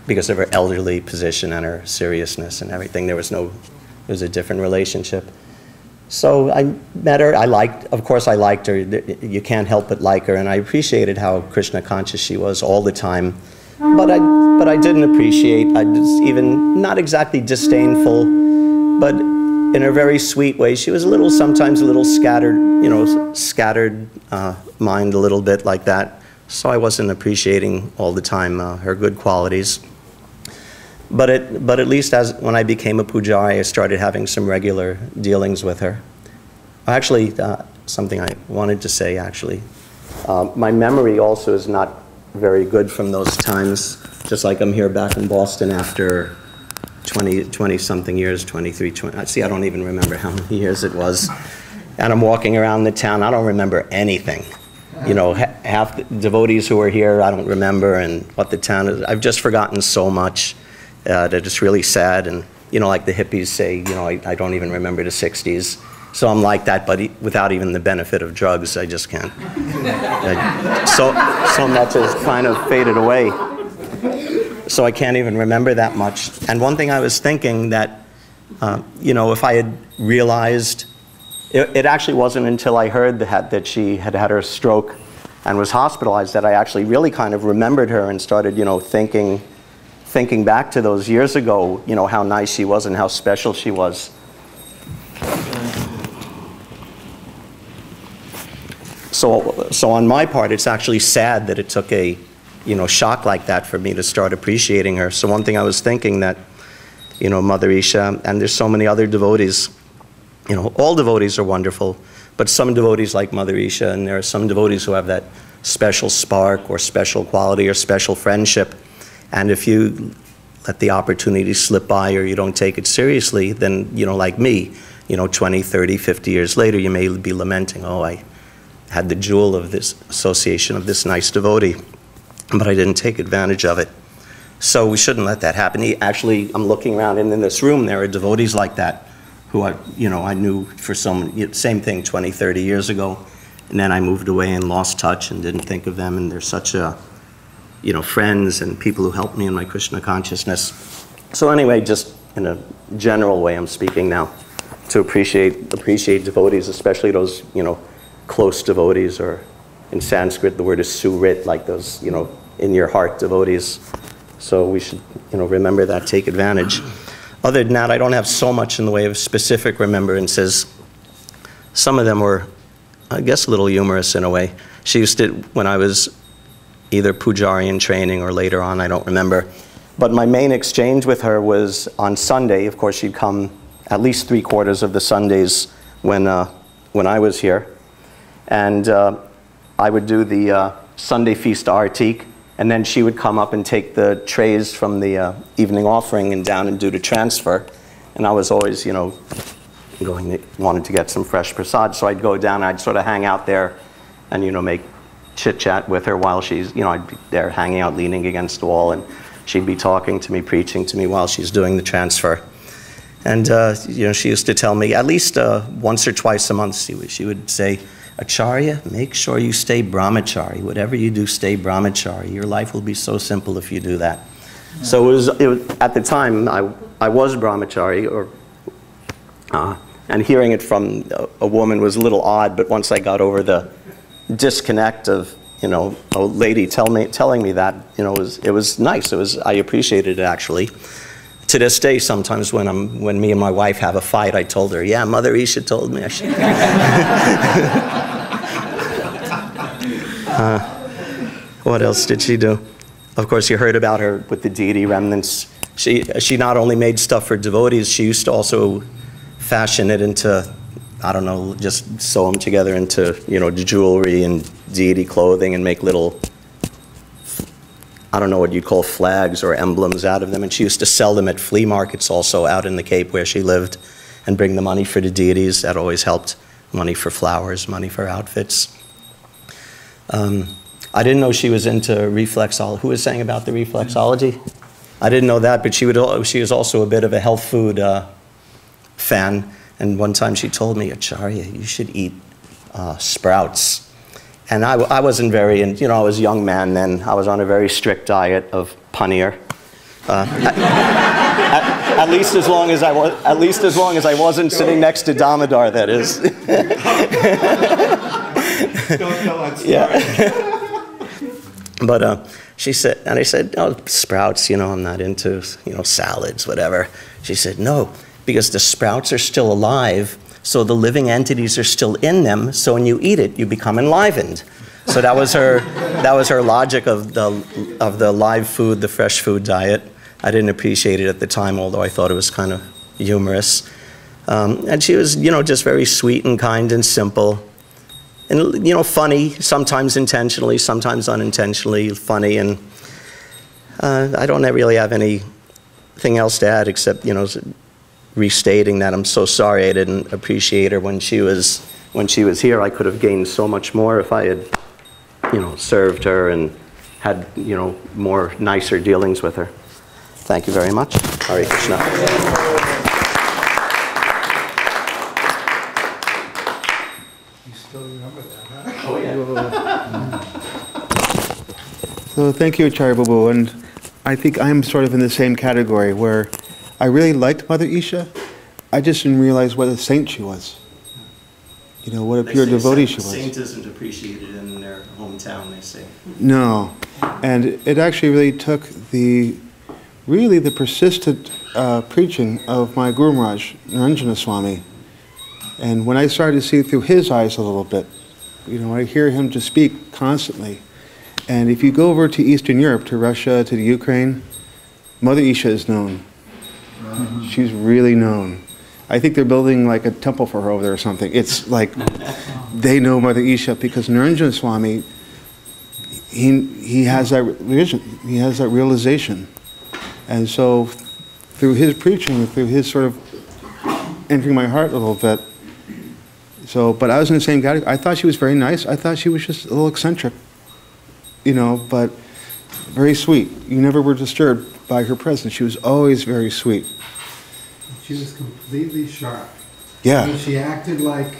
Speaker 6: because of her elderly position and her seriousness and everything. It was a different relationship. So I met her. Of course I liked her. You can't help but like her, and I appreciated how Krishna conscious she was all the time. But I didn't appreciate. I was even not exactly disdainful, but in a very sweet way. She was sometimes a little scattered, scattered mind a little bit like that. So I wasn't appreciating all the time her good qualities. But at least when I became a pujari, I started having some regular dealings with her. Actually, something I wanted to say, actually. My memory also is not very good from those times, just like I'm here back in Boston after 20-something years, 23, 20. See, I don't even remember how many years it was. And I'm walking around the town, I don't remember anything. Half the devotees who are here, I don't remember, and what the town is. I've just forgotten so much. That it's really sad, and like the hippies say, I don't even remember the 60s. So I'm like that, but without even the benefit of drugs, I just can't. So much has kind of faded away. So I can't even remember that much. And one thing I was thinking that, if I had realized, it actually wasn't until I heard that she had had her stroke and was hospitalized that I actually really kind of remembered her and started, thinking back to those years ago, how nice she was and how special she was. So on my part, it's actually sad that it took a, shock like that for me to start appreciating her. So one thing I was thinking that, Mother Isha, and there's so many other devotees, all devotees are wonderful, but some devotees like Mother Isha, and there are some devotees who have that special spark or special quality or special friendship. And if you let the opportunity slip by or you don't take it seriously, then, like me, 20, 30, 50 years later, you may be lamenting, oh, I had the jewel of this association of this nice devotee, but I didn't take advantage of it. So we shouldn't let that happen. Actually, I'm looking around, and in this room, there are devotees like that who I knew for same thing 20, 30 years ago. And then I moved away and lost touch and didn't think of them, and they're such friends and people who helped me in my Krishna consciousness. So anyway, just in a general way, I'm speaking now to appreciate devotees, especially those, close devotees, or in Sanskrit, the word is surit, like those, in your heart devotees. So we should, remember that, take advantage. Other than that, I don't have so much in the way of specific remembrances. Some of them were, I guess, a little humorous in a way. She used to, when I was either pujari in training or later on, I don't remember. But my main exchange with her was on Sunday. Of course, she'd come at least 3/4 of the Sundays when I was here. And I would do the Sunday feast artik, and then she would come up and take the trays from the evening offering and down and do the transfer. And I was always, wanted to get some fresh prasad. So I'd go down, I'd sort of hang out there and, make chit-chat with her while she's, I'd be there hanging out, leaning against the wall, and she'd be talking to me, preaching to me while she's doing the transfer. And, she used to tell me, at least once or twice a month, she would say, Acharya, make sure you stay brahmachari. Whatever you do, stay brahmachari. Your life will be so simple if you do that. Yeah. So it was at the time, I was brahmachari, and hearing it from a woman was a little odd, but once I got over the disconnect of, you know, a lady telling me that, you know, it was nice. I appreciated it, actually. To this day, sometimes when me and my wife have a fight, I told her, yeah, Mother Isha told me I should. What else did she do? Of course, you heard about her with the deity remnants. She not only made stuff for devotees, she used to also fashion it into, I don't know, just sew them together into, you know, jewelry and deity clothing and make little, I don't know what you'd call flags or emblems out of them. And she used to sell them at flea markets also out in the Cape where she lived and bring the money for the deities. That always helped. Money for flowers, money for outfits. I didn't know she was into reflexology. Who was saying about the reflexology? I didn't know that, but she was also a bit of a health food fan. And one time she told me, Acharya, you should eat sprouts. And I wasn't very, you know, I was a young man then. I was on a very strict diet of paneer. At least as long as I wasn't sitting next to Damodar, that is.
Speaker 5: Don't tell that story.
Speaker 6: Yeah. But she said, and I said, oh, sprouts, you know, I'm not into, you know, salads, whatever. She said, no, because the sprouts are still alive, so the living entities are still in them, so when you eat it, you become enlivened. So that was her logic of the live food, the fresh food diet. I didn't appreciate it at the time, although I thought it was kind of humorous. And she was, you know, just very sweet and kind and simple. And, you know, funny, sometimes intentionally, sometimes unintentionally funny. And I don't really have anything else to add except, you know, restating that I'm so sorry I didn't appreciate her when she was here. I could have gained so much more if I had, you know, served her and had, you know, more nicer dealings with her. Thank you very much. Hare Krishna.
Speaker 3: So thank you, Acharya Babu, and I think I'm sort of in the same category where I really liked Mother Isha. I just didn't realize what a saint she was. You know, what a pure devotee she was.
Speaker 6: Saint isn't appreciated in their hometown, they say.
Speaker 3: No, and it actually really took the persistent preaching of my Guru Maharaj, Naranjana Swami. And when I started to see through his eyes a little bit, you know, I hear him just speak constantly. And if you go over to Eastern Europe, to Russia, to the Ukraine, Mother Isha is known. She's really known. I think they're building like a temple for her over there or something. It's like they know Mother Isha because Naranjana Swami, he has that vision, he has that realization. And so through his preaching, through his sort of entering my heart a little bit, but I was in the same category. I thought she was very nice. I thought she was just a little eccentric, you know, but very sweet. You never were disturbed by her presence. She was always very sweet.
Speaker 5: She was completely sharp.
Speaker 3: Yeah.
Speaker 5: I mean, she acted like,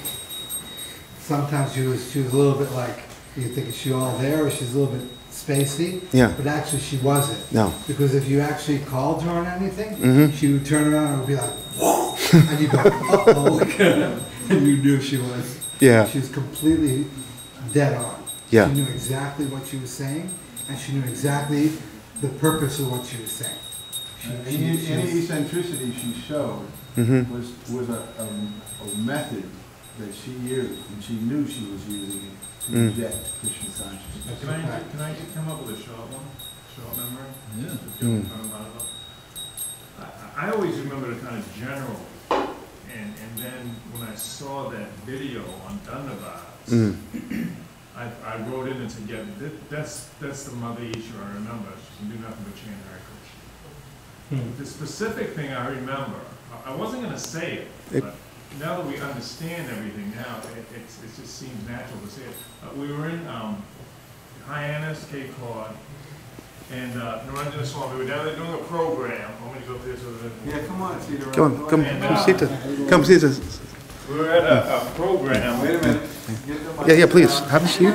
Speaker 5: sometimes she was a little bit like, you think, is she all there, or she's a little bit spacey?
Speaker 3: Yeah.
Speaker 5: But actually she wasn't.
Speaker 3: No.
Speaker 5: Because if you actually called her on anything, she would turn around and would be like, whoa! And you'd go, uh-oh, look at her. And you knew she was.
Speaker 3: Yeah.
Speaker 5: She was completely dead on.
Speaker 3: Yeah.
Speaker 5: She knew exactly what she was saying, and she knew exactly the purpose of what she was saying.
Speaker 3: Any eccentricity she showed was a method that she used, and she knew she was using it to inject Krishna consciousness.
Speaker 7: Can I come up with a short memory?
Speaker 3: Yeah.
Speaker 7: I always remember the kind of general, and then when I saw that video on Dandavats, I wrote in and said, yeah, that's the Mother Isha I remember. She can do nothing but chant Hare Krishna. The specific thing I remember, I wasn't going to say it, but now that we understand everything now, it just seems natural to say it. We were in Hyannis, Cape Cod, and Naranjana Swami, we were down there doing a program. I'm going to go up there so that... Yeah, come on, see the
Speaker 3: Come see us.
Speaker 7: We were at a program. Wait a minute.
Speaker 3: Yeah, please, have a seat.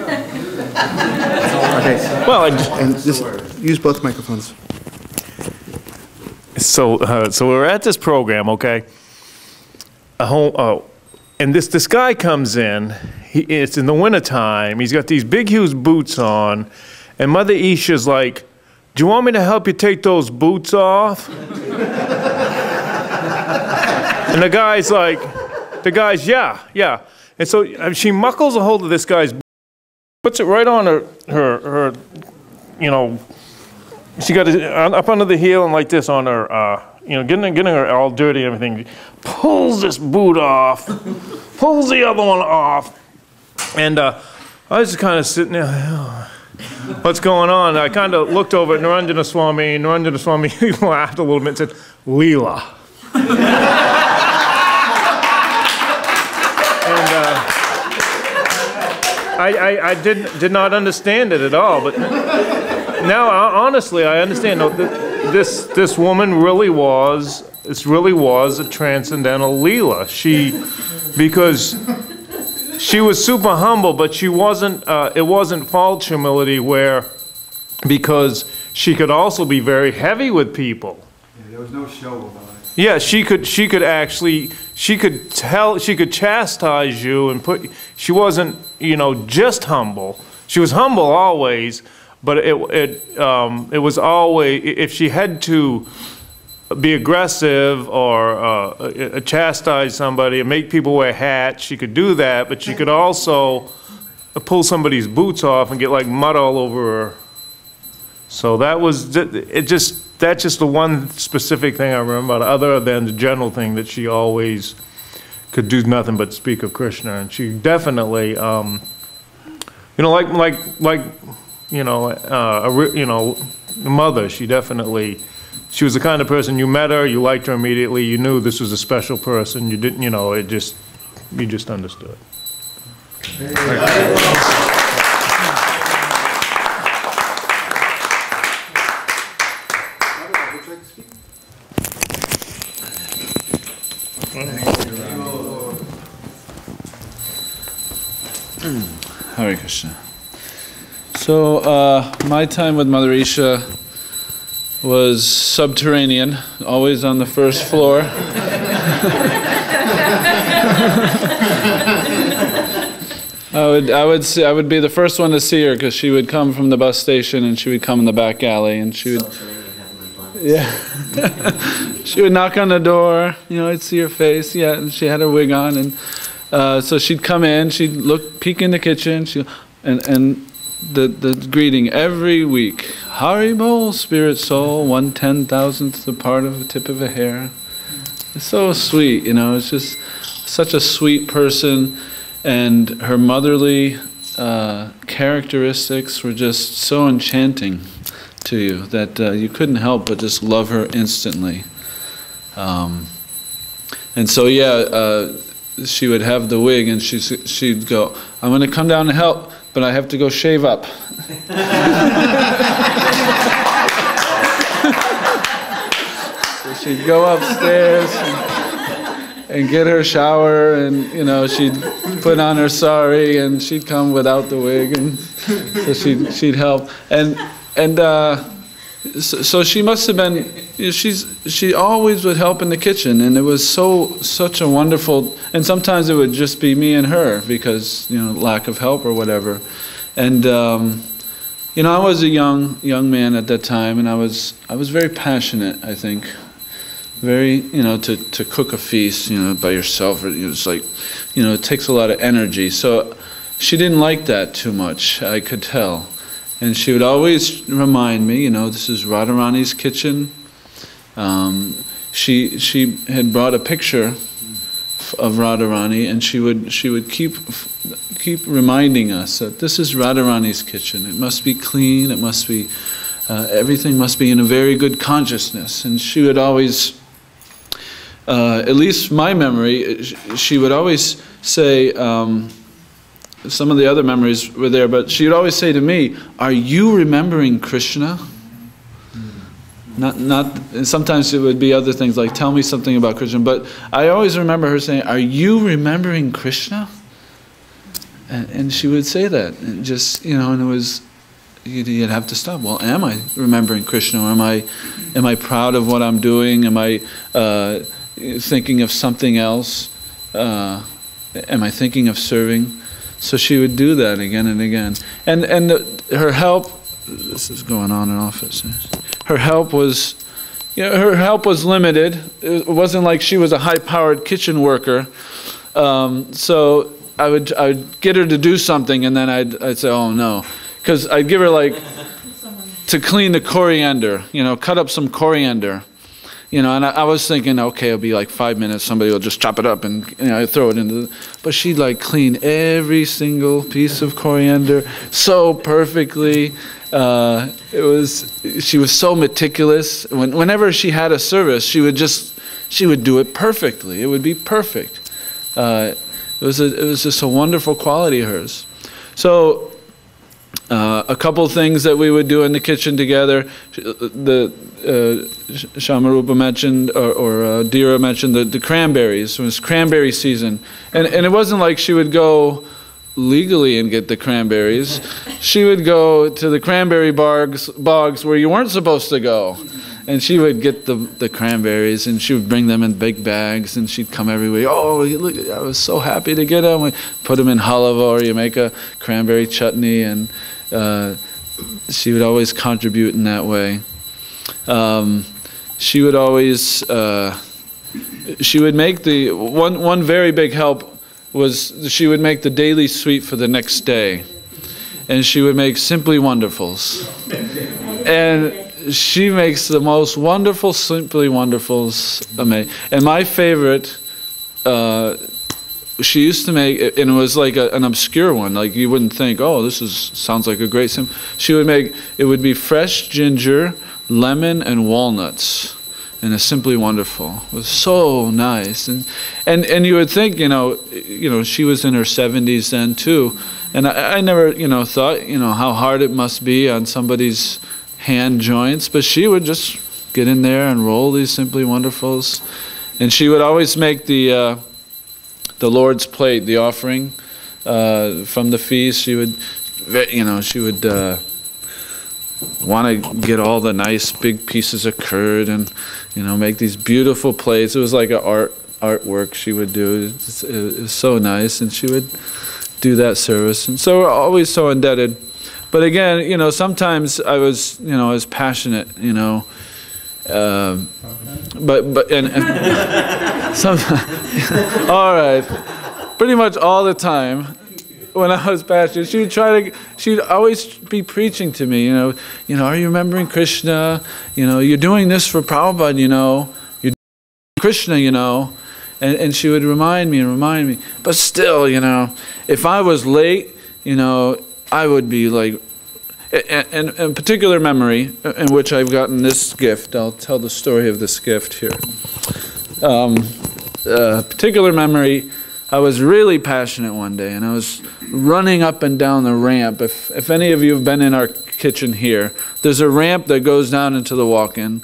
Speaker 3: Okay.
Speaker 7: Well,
Speaker 3: and just use both microphones.
Speaker 7: So we're at this program, okay? And this guy comes in. it's in the wintertime. He's got these big, huge boots on. And Mother Isha's like, do you want me to help you take those boots off? And the guy's like, yeah. And so she muckles a hold of this guy's, puts it right on her you know, she got it up under the heel and like this on her, you know, getting her all dirty and everything. Pulls this boot off, pulls the other one off. And I was just kind of sitting there, oh, what's going on? I kind of looked over at Narendra Swami laughed a little bit and said, Leela. I did not understand it at all, but now honestly I understand. No, this woman really was a transcendental Leela. Because she was super humble, but she wasn't. It wasn't false humility because she could also be very heavy with people.
Speaker 3: Yeah, there was no show about it.
Speaker 7: Yeah, she could chastise you and she wasn't, you know, just humble. She was humble always, but it was always, if she had to be aggressive or chastise somebody and make people wear hats, she could do that, but she could also pull somebody's boots off and get like mud all over her. So that's just the one specific thing I remember, other than the general thing that she always could do nothing but speak of Krishna. And she definitely, you know, like you know, the mother. She was the kind of person, you met her, you liked her immediately, you knew this was a special person. You didn't, you know, you just understood.
Speaker 8: Hare Krishna. So my time with Mother Isha was subterranean, always on the first floor. I would be the first one to see her because she would come from the bus station and she would come in the back alley and she would, yeah, she would knock on the door. You know, I'd see her face. Yeah, and she had her wig on, and so she'd come in. She'd peek in the kitchen. And the greeting every week: Hari Bol, spirit soul, 1/10,000th the part of the tip of a hair. It's so sweet, you know. It's just such a sweet person, and her motherly characteristics were just so enchanting to you that you couldn't help but just love her instantly. And so yeah, she would have the wig and she'd go, I'm going to come down and help, but I have to go shave up. So she'd go upstairs and get her shower, and you know, she'd put on her sari and she'd come without the wig, and so she'd help. So she must have been, you know, she always would help in the kitchen, and it was such a wonderful, and sometimes it would just be me and her because, you know, lack of help or whatever. And you know, I was a young man at that time, and I was very passionate, I think. Very, you know, to cook a feast, you know, by yourself, it's like, you know, it takes a lot of energy. So she didn't like that too much, I could tell. And she would always remind me, you know, this is Radharani's kitchen. She had brought a picture of Radharani, and she would keep reminding us that this is Radharani's kitchen. It must be clean. It must be everything must be in a very good consciousness. And she would always, at least my memory, she would always say. Some of the other memories were there, but she would always say to me, "Are you remembering Krishna?" Not. And sometimes it would be other things like, "Tell me something about Krishna." But I always remember her saying, "Are you remembering Krishna?" And she would say that, and just, you know, and it was, you'd have to stop. Well, am I remembering Krishna? Or am I proud of what I'm doing? Am I thinking of something else? Am I thinking of serving? So she would do that again and again. And her help, this is going on and off. Her help was, her help was limited. It wasn't like she was a high-powered kitchen worker. So I would get her to do something, and then I'd say, oh no, because I'd give her like to clean the coriander, cut up some coriander, and I was thinking, okay, it'll be like 5 minutes. Somebody will just chop it up and throw it into. But she'd like clean every single piece of coriander so perfectly. She was so meticulous. Whenever she had a service, she would do it perfectly. It would be perfect. It was just a wonderful quality of hers. So a couple things that we would do in the kitchen together. Shamarupa mentioned, or Dira mentioned the cranberries. It was cranberry season, and it wasn't like she would go legally and get the cranberries. She would go to the cranberry bogs where you weren't supposed to go. And she would get the cranberries, and she would bring them in big bags, and she'd come every week. Oh, look, I was so happy to get them. We put them in halava, or you make a cranberry chutney, and she would always contribute in that way. She would always, she would make one very big help was she would make the daily sweet for the next day. And she would make Simply Wonderfuls. And she makes the most wonderful Simply Wonderfuls. And my favorite, she used to make, and it was like an obscure one. Like you wouldn't think, oh, sounds like a great Simply. She would make, it would be fresh ginger, lemon, and walnuts. And a Simply Wonderful. It was so nice. And you would think, she was in her 70s then too. And I never, thought, how hard it must be on somebody's hand joints. But she would just get in there and roll these Simply Wonderfuls. And she would always make the Lord's plate, the offering from the feast. She would, want to get all the nice big pieces of curd and make these beautiful plates. It was like an artwork she would do. It was so nice, and she would do that service, and so we're always so indebted. But again, sometimes I was passionate, but sometimes all right, pretty much all the time. When I was passionate, she'd always be preaching to me, are you remembering Krishna? You're doing this for Prabhupada, you're doing Krishna, and she would remind me. But still, if I was late, I would be like, and a particular memory in which I've gotten this gift, I'll tell the story of this gift here. Particular memory, I was really passionate one day, and I was running up and down the ramp. If any of you have been in our kitchen here, there's a ramp that goes down into the walk-in,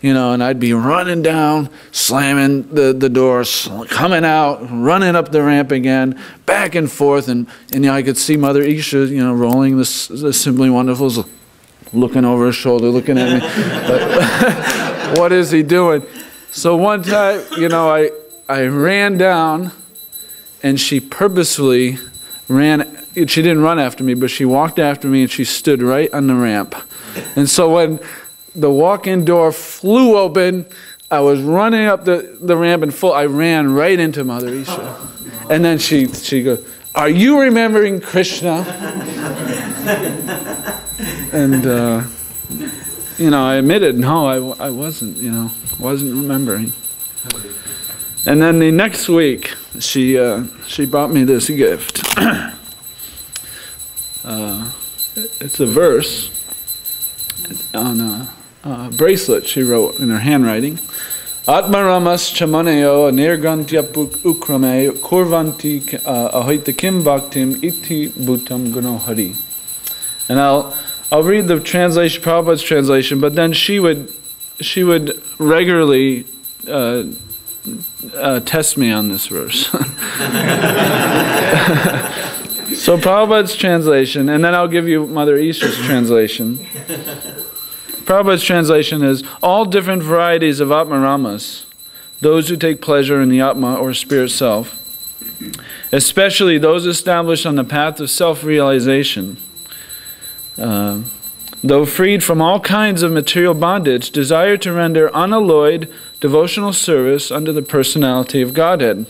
Speaker 8: and I'd be running down, slamming the doors, coming out, running up the ramp again, back and forth, and I could see Mother Isha, rolling the Simply Wonderfuls, looking over her shoulder, looking at me. Like, what is he doing? So one time, I ran down, and she purposefully ran. She didn't run after me, but she walked after me, and she stood right on the ramp. And so when the walk-in door flew open, I was running up the ramp in full. I ran right into Mother Isha. And then she goes, "Are you remembering Krishna?" And, I admitted, no, I wasn't, wasn't remembering. And then the next week, she brought me this gift. It's a verse on a bracelet she wrote in her handwriting. Atmaramas chamaneo nirgantya ukrame kurvanti ahoita kim bhaktim iti bhutam gunohari. And I'll read the translation, Prabhupada's translation, but then she would regularly test me on this verse. So Prabhupada's translation, and then I'll give you Mother Isha's translation. Prabhupada's translation is, all different varieties of Atmaramas, those who take pleasure in the Atma or spirit self, especially those established on the path of self-realization. Though freed from all kinds of material bondage, desire to render unalloyed devotional service unto the personality of Godhead.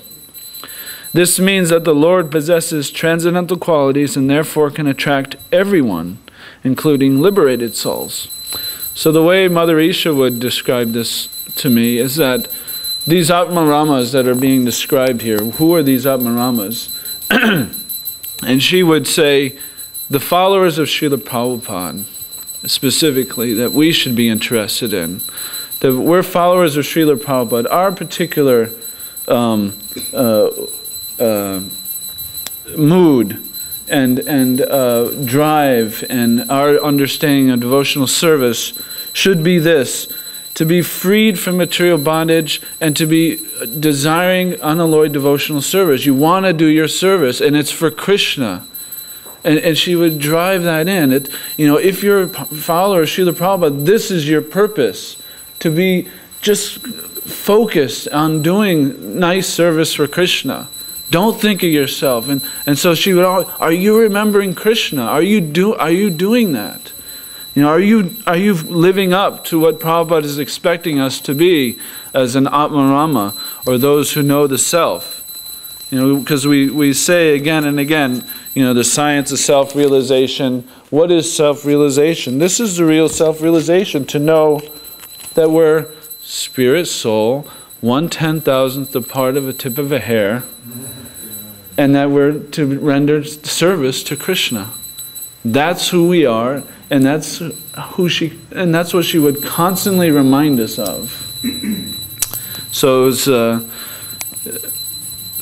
Speaker 8: This means that the Lord possesses transcendental qualities and therefore can attract everyone, including liberated souls. So the way Mother Isha would describe this to me is that these Atmaramas that are being described here, who are these Atmaramas? And she would say, the followers of Srila Prabhupada, specifically, that we should be interested in. That we're followers of Srila Prabhupada. Our particular mood and drive and our understanding of devotional service should be this: to be freed from material bondage and to be desiring unalloyed devotional service. You want to do your service, and it's for Krishna. And she would drive that in. If you're a follower of Srila Prabhupada, this is your purpose, to be just focused on doing nice service for Krishna. Don't think of yourself. And so she would always, are you remembering Krishna? Are you doing that? Are you living up to what Prabhupada is expecting us to be as an Atmarama, or those who know the self? Because we say again and again, the science of self-realization. What is self-realization? This is the real self-realization, to know that we're spirit, soul, 1/10,000th the part of a tip of a hair, and that we're to render service to Krishna. That's who we are, and that's what she would constantly remind us of. So it was,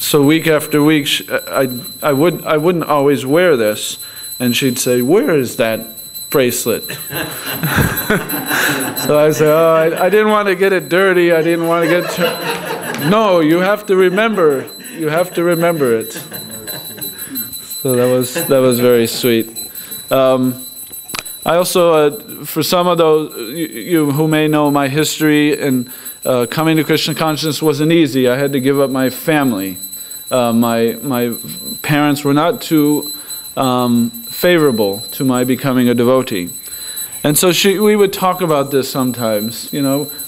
Speaker 8: so week after week, I wouldn't always wear this, and she'd say, "Where is that bracelet?" So I say, "Oh, I didn't want to get it dirty. I didn't want to get." No, you have to remember. You have to remember it. So that was very sweet. I also, for some of those you who may know my history, and coming to Krishna consciousness wasn't easy. I had to give up my family. My parents were not too favorable to my becoming a devotee. And so we would talk about this sometimes.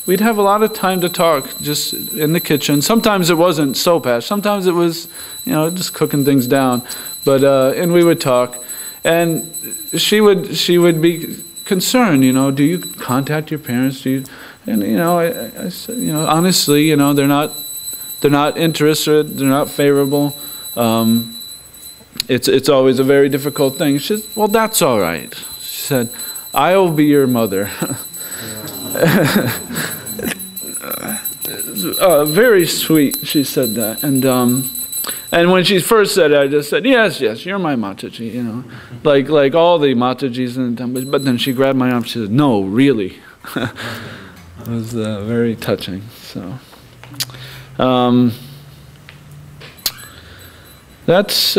Speaker 8: We'd have a lot of time to talk just in the kitchen. Sometimes it wasn't so bad. Sometimes it was, just cooking things down. But and we would talk, and she would be concerned. Do you contact your parents? Do you? And I said, honestly, they're not interested. They're not favorable. It's always a very difficult thing. She said, well, that's all right. She said, I will be your mother. Very sweet, she said that. And when she first said it, I just said, yes, you're my Mataji, like all the Matajis in the temple. But then she grabbed my arm, she said, no, really. It was very touching. So that's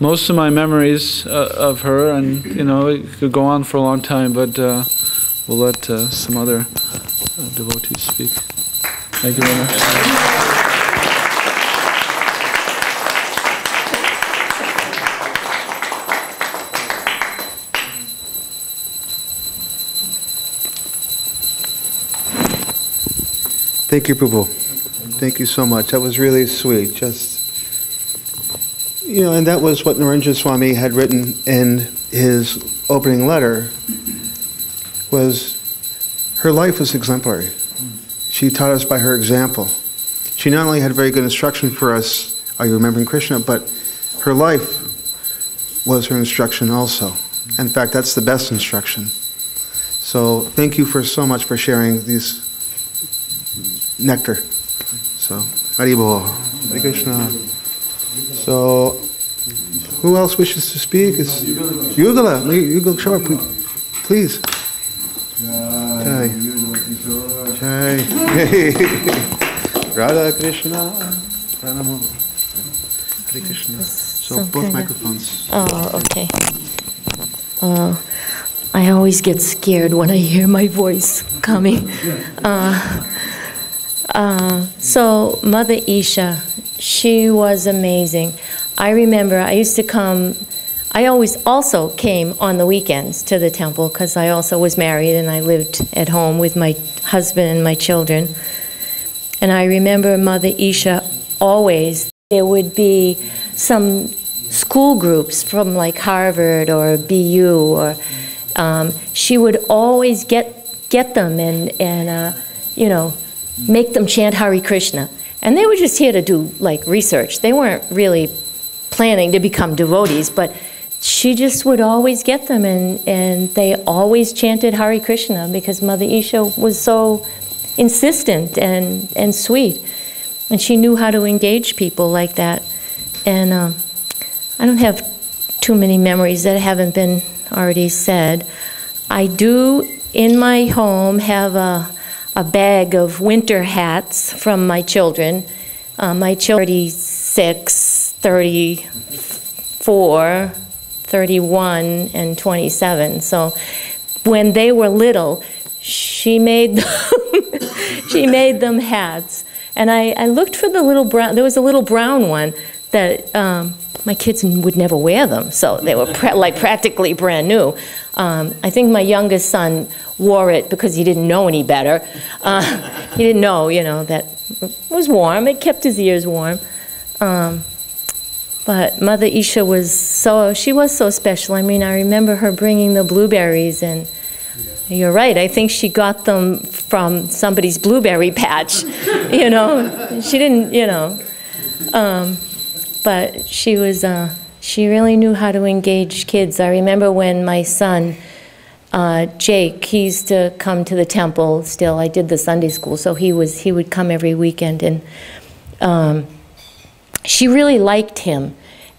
Speaker 8: most of my memories of her, and it could go on for a long time, but we'll let some other devotees speak. Thank you very much.
Speaker 1: Thank you, Prabhu. Thank you so much. That was really sweet. And that was what Narendra Swami had written in his opening letter, was her life was exemplary. She taught us by her example. She not only had very good instruction for us, are you remembering Krishna, but her life was her instruction also. In fact, that's the best instruction. So thank you so much for sharing these nectar. So, Haribol, Hare Krishna. So, who else wishes to speak? It's Yugala. Yugala, show up, please. Jai. Jai. Radha Krishna. Hare Krishna. So, both microphones.
Speaker 9: Oh, okay. I always get scared when I hear my voice coming. So Mother Isha, She was amazing. I remember I used to come, I always also came on the weekends to the temple because I also was married and I lived at home with my husband and my children. And I remember Mother Isha always, there would be some school groups from like Harvard or BU, or she would always get them and you know, make them chant Hare Krishna. And they were just here to do like research. They weren't really planning to become devotees, but she just would always get them, and they always chanted Hare Krishna because Mother Isha was so insistent and sweet. And she knew how to engage people like that. And I don't have too many memories that haven't been already said. I do, in my home, have a bag of winter hats from my children. My children, 36, 34, 31, and 27. So when they were little, she made them hats. And I looked for the little brown, there was a little brown one that my kids would never wear them, so they were like practically brand new. I think my youngest son wore it because he didn't know any better. He didn't know, you know, that it was warm. It kept his ears warm. But Mother Isha she was so special. I mean, I remember her bringing the blueberries, and you're right, I think she got them from somebody's blueberry patch, you know. She didn't, you know. But she really knew how to engage kids. I remember when my son, Jake, he used to come to the temple still. I did the Sunday school, so he would come every weekend, and she really liked him.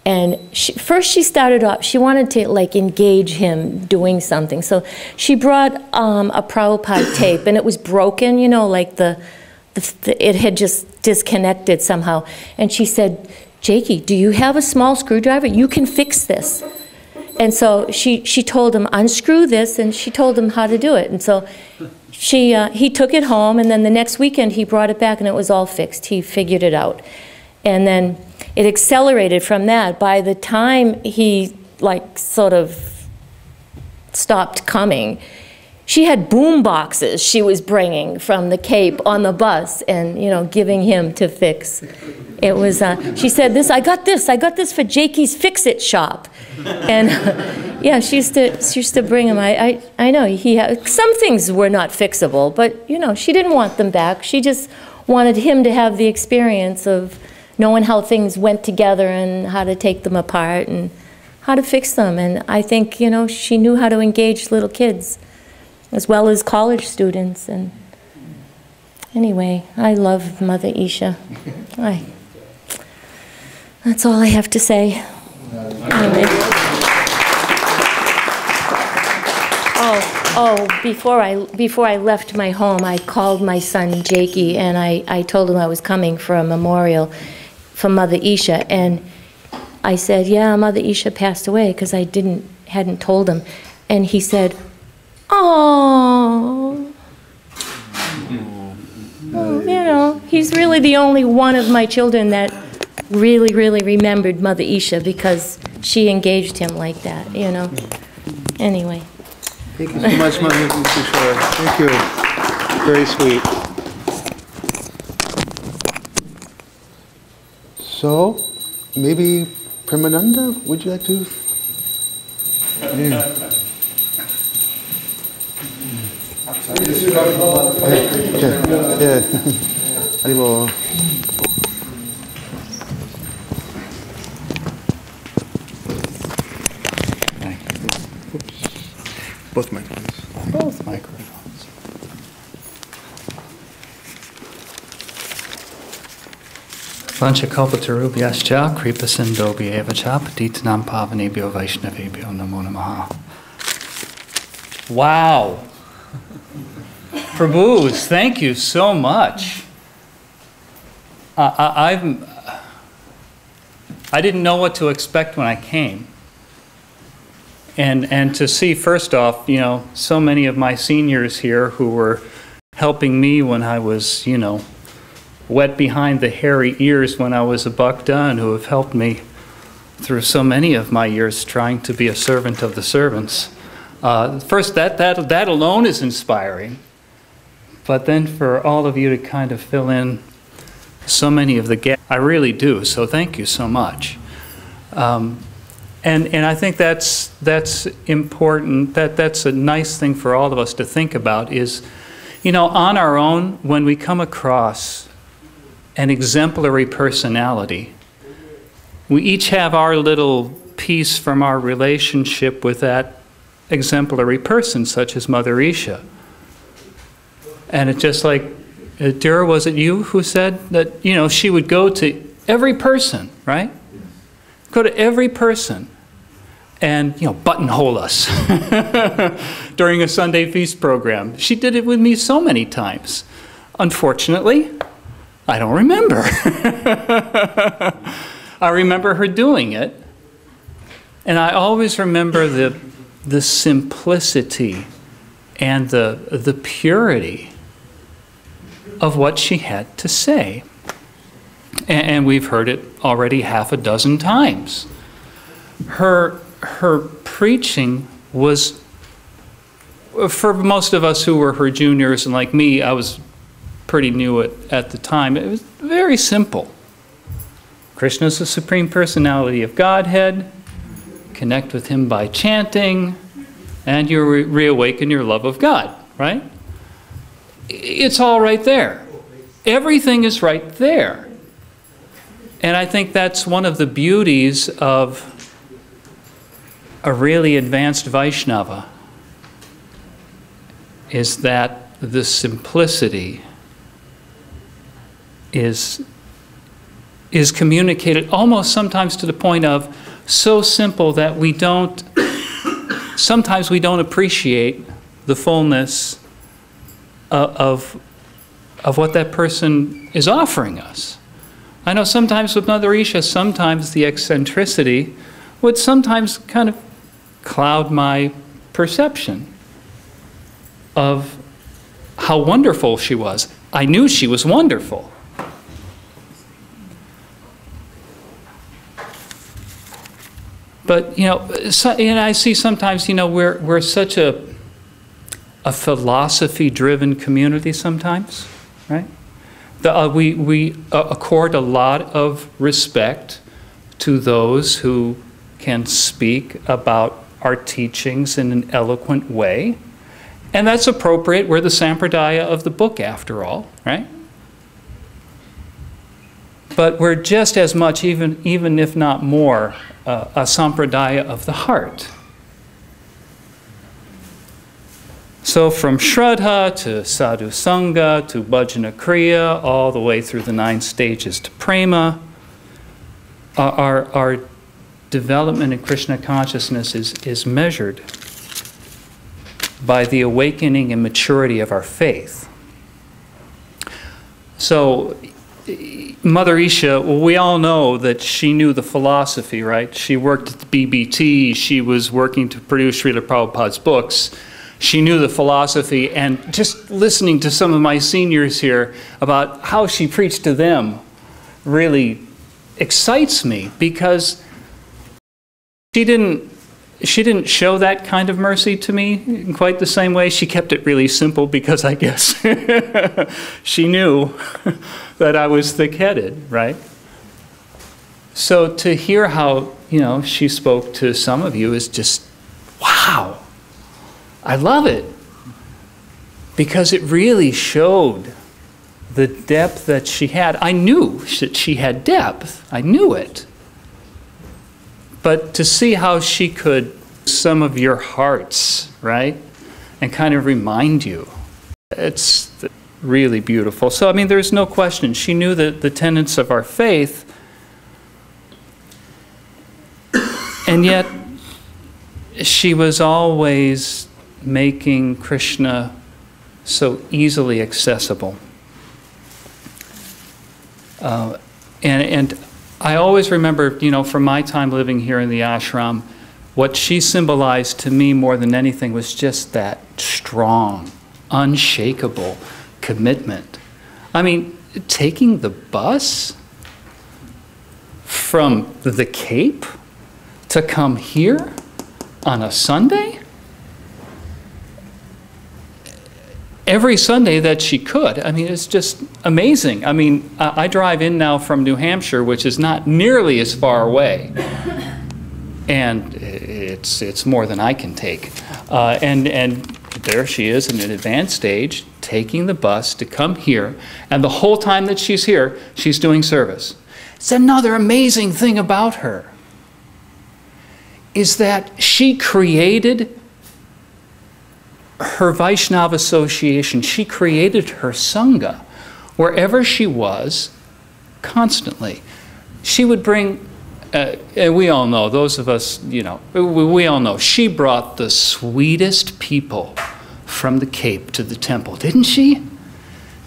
Speaker 9: And first she started off, she wanted to like engage him doing something. So she brought a Prabhupada tape, and it was broken, you know, like it had just disconnected somehow. And she said, "Jakey, do you have a small screwdriver? You can fix this." And so she told him, unscrew this, and she told him how to do it. And so he took it home, and then the next weekend he brought it back, and it was all fixed. He figured it out. And then it accelerated from that. By the time he like sort of stopped coming, she had boom boxes she was bringing from the Cape on the bus and, you know, giving him to fix. It was, she said, I got this for Jakey's Fix-It shop. And yeah, she used to bring him. I know, some things were not fixable, but, you know, she didn't want them back. She just wanted him to have the experience of knowing how things went together and how to take them apart and how to fix them. And I think, you know, she knew how to engage little kids as well as college students. And anyway, I love Mother Isha. That's all I have to say. Anyway. Before I left my home, I called my son Jakey, and I told him I was coming for a memorial for Mother Isha, and I said, "Yeah, Mother Isha passed away," because I hadn't told him, and he said, "Oh, you know, he's really the only one of my children that really, really remembered Mother Isha because she engaged him like that, you know." Anyway.
Speaker 3: Thank you so much, Mother Isha. Thank you. Very sweet. So, maybe Premananda, would you like to? Yeah. Yeah. Haribol. Both microphones. Both microphones.
Speaker 10: Vanchakalpatarubhyascha kripasindobhyevacha patitanam pavanebhyo vaishnavebhyo namo namaha. Wow. Prabhus, thank you so much. I didn't know what to expect when I came. And to see, first off, you know, so many of my seniors here who were helping me when I was, you know, wet behind the hairy ears when I was a Bhakta and who have helped me through so many of my years trying to be a servant of the servants. First, that alone is inspiring. But then for all of you to kind of fill in so many of the gaps, I really do. So thank you so much. And I think that's important. That's a nice thing for all of us to think about is, you know, on our own, when we come across an exemplary personality, we each have our little piece from our relationship with that exemplary person, such as Mother Isha. And it's just like, Dira, was it you who said that, you know, she would go to every person, right? Go to every person and, you know, buttonhole us during a Sunday feast program. She did it with me so many times. Unfortunately, I don't remember. I remember her doing it. And I always remember the simplicity and the purity of what she had to say. And we've heard it already half a dozen times. Her preaching was, for most of us who were her juniors, and like me, I was pretty new at the time, it was very simple. Krishna is the Supreme Personality of Godhead. Connect with Him by chanting, and you reawaken your love of God, right? It's all right there. Everything is right there. And I think that's one of the beauties of a really advanced Vaishnava, is that the simplicity is communicated almost sometimes to the point of so simple that sometimes we don't appreciate the fullness of what that person is offering us. I know sometimes with Mother Isha, sometimes the eccentricity would sometimes kind of cloud my perception of how wonderful she was. I knew she was wonderful. But, you know, and I see sometimes, you know, we're such a philosophy-driven community sometimes, right? We accord a lot of respect to those who can speak about our teachings in an eloquent way. And that's appropriate. We're the sampradaya of the book, after all, right? But we're just as much, even if not more, a sampradaya of the heart. So from Shraddha to Sadhu Sangha to Bhajana Kriya, all the way through the 9 stages to Prema, our development in Krishna consciousness is measured by the awakening and maturity of our faith. So Mother Isha, we all know that she knew the philosophy, right? She worked at the BBT, she was working to produce Srila Prabhupada's books. She knew the philosophy, and just listening to some of my seniors here about how she preached to them really excites me, because she didn't show that kind of mercy to me in quite the same way. She kept it really simple because I guess she knew that I was thick-headed, right? So to hear how, you know, she spoke to some of you is just, wow. I love it, because it really showed the depth that she had. I knew that she had depth. I knew it. But to see how she could some of your hearts, right, and kind of remind you, it's really beautiful. So, I mean, there's no question. She knew the tenets of our faith, and yet she was always making Krishna so easily accessible. And I always remember, you know, from my time living here in the ashram, what she symbolized to me more than anything was just that strong, unshakable commitment. I mean, taking the bus from the Cape to come here on a Sunday? Every Sunday that she could. I mean, it's just amazing. I mean, I drive in now from New Hampshire, which is not nearly as far away. And it's more than I can take. And there she is in an advanced stage, taking the bus to come here. And the whole time that she's here, she's doing service. It's another amazing thing about her, is that she created her Vaishnava association. She created her Sangha wherever she was constantly. She would bring, and we all know, those of us, you know, we all know, she brought the sweetest people from the Cape to the temple, didn't she?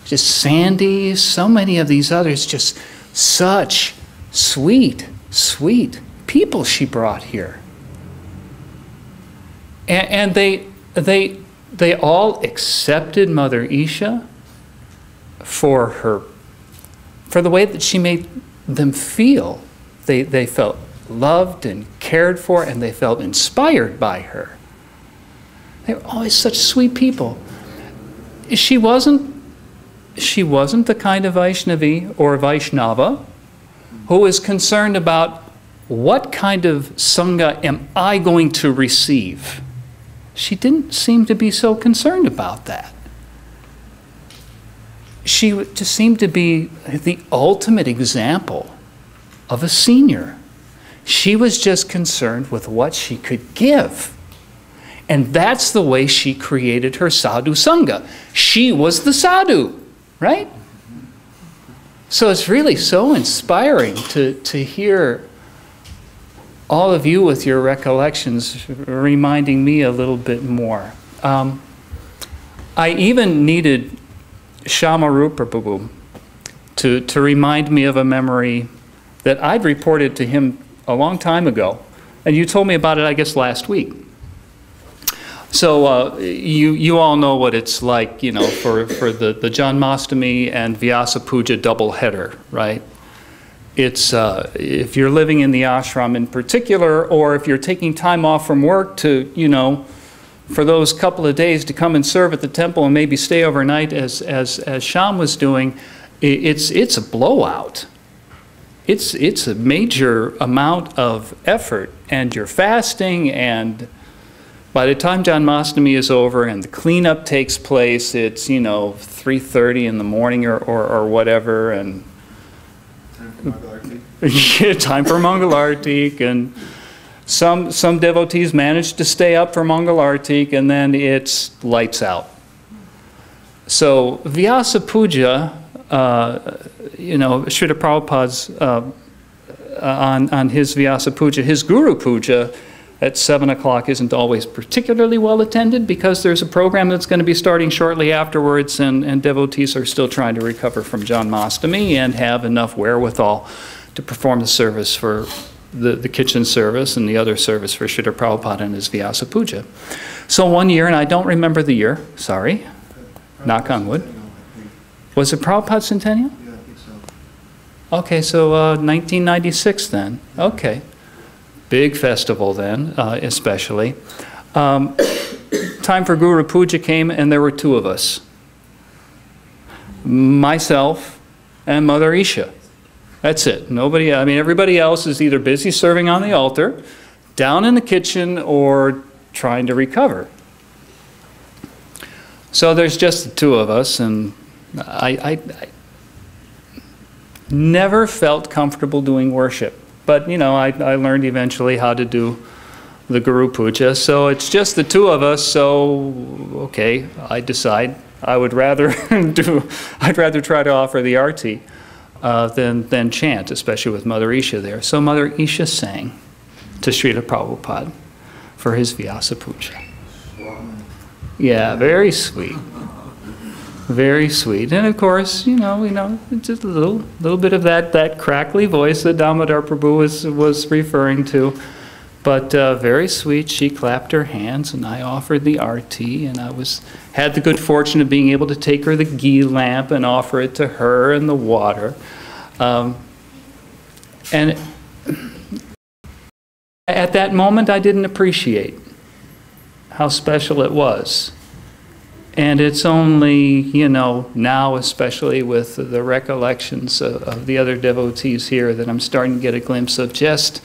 Speaker 10: Just Sandy, so many of these others, just such sweet, sweet people she brought here. And they all accepted Mother Isha for the way that she made them feel. They felt loved and cared for, and they felt inspired by her. They were always such sweet people. She wasn't the kind of Vaishnavi or Vaishnava who is concerned about what kind of Sangha am I going to receive. She didn't seem to be so concerned about that. She just seemed to be the ultimate example of a senior. She was just concerned with what she could give. And that's the way she created her sadhu sangha. She was the sadhu, right? So it's really so inspiring to hear all of you with your recollections reminding me a little bit more. I even needed Shamarupa Prabhu to remind me of a memory that I'd reported to him a long time ago. And you told me about it, I guess, last week. So you all know what it's like, you know, for the Janmashtami and Vyasa Puja double header, right? It's, if you're living in the ashram in particular, or if you're taking time off from work to, you know, for those couple of days to come and serve at the temple and maybe stay overnight as Sham was doing, it's a blowout. It's a major amount of effort, and you're fasting, and by the time Janmashtami is over and the cleanup takes place, it's, you know, 3:30 in the morning or whatever, and time for Mangalartik, and some devotees manage to stay up for Mangalartik, and then it's lights out. So Vyasa Puja, you know, Srila Prabhupada's on his Vyasa Puja, his Guru Puja at 7 o'clock isn't always particularly well attended, because there's a program that's going to be starting shortly afterwards, and devotees are still trying to recover from Janmashtami and have enough wherewithal to perform the service for the kitchen service and the other service for Srila Prabhupada and his Vyasa Puja. So one year, and I don't remember the year, sorry, knock on wood. Was it Prabhupada Centennial?
Speaker 1: Yeah, I think so.
Speaker 10: Okay, so 1996 then. Okay. Big festival then, especially. Time for Guru Puja came, and there were two of us. Myself and Mother Isha. That's it. Nobody, I mean, everybody else is either busy serving on the altar, down in the kitchen, or trying to recover. So there's just the two of us, and I never felt comfortable doing worship. But, you know, I learned eventually how to do the Guru Puja. So it's just the two of us, so, okay, I decide I would rather I'd rather try to offer the arti than chant, especially with Mother Isha there. So Mother Isha sang to Srila Prabhupada for his Vyasa Puja. Yeah, very sweet. Very sweet. And of course, you know, just a little bit of that crackly voice that Damodar Prabhu was referring to. But very sweet, she clapped her hands, and I offered the arti, and I had the good fortune of being able to take her the ghee lamp and offer it to her and the water. And at that moment, I didn't appreciate how special it was. And it's only, you know, now, especially with the recollections of the other devotees here, that I'm starting to get a glimpse of just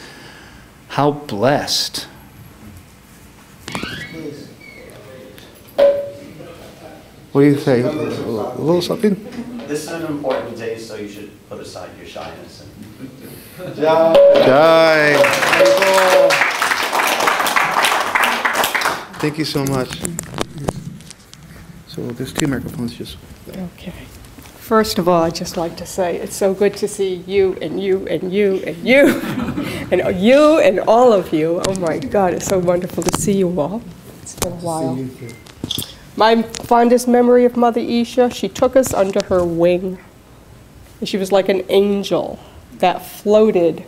Speaker 10: how blessed.
Speaker 1: What do you say? A little something?
Speaker 6: This is an important day, so you should put aside your shyness.
Speaker 1: Jai. Thank you so much. So there's 2 microphones just.
Speaker 11: Okay. First of all, I'd just like to say it's so good to see you and you and you and you and you and all of you. Oh my God, it's so wonderful to see you all. It's been a while. My fondest memory of Mother Isha, she took us under her wing. And she was like an angel that floated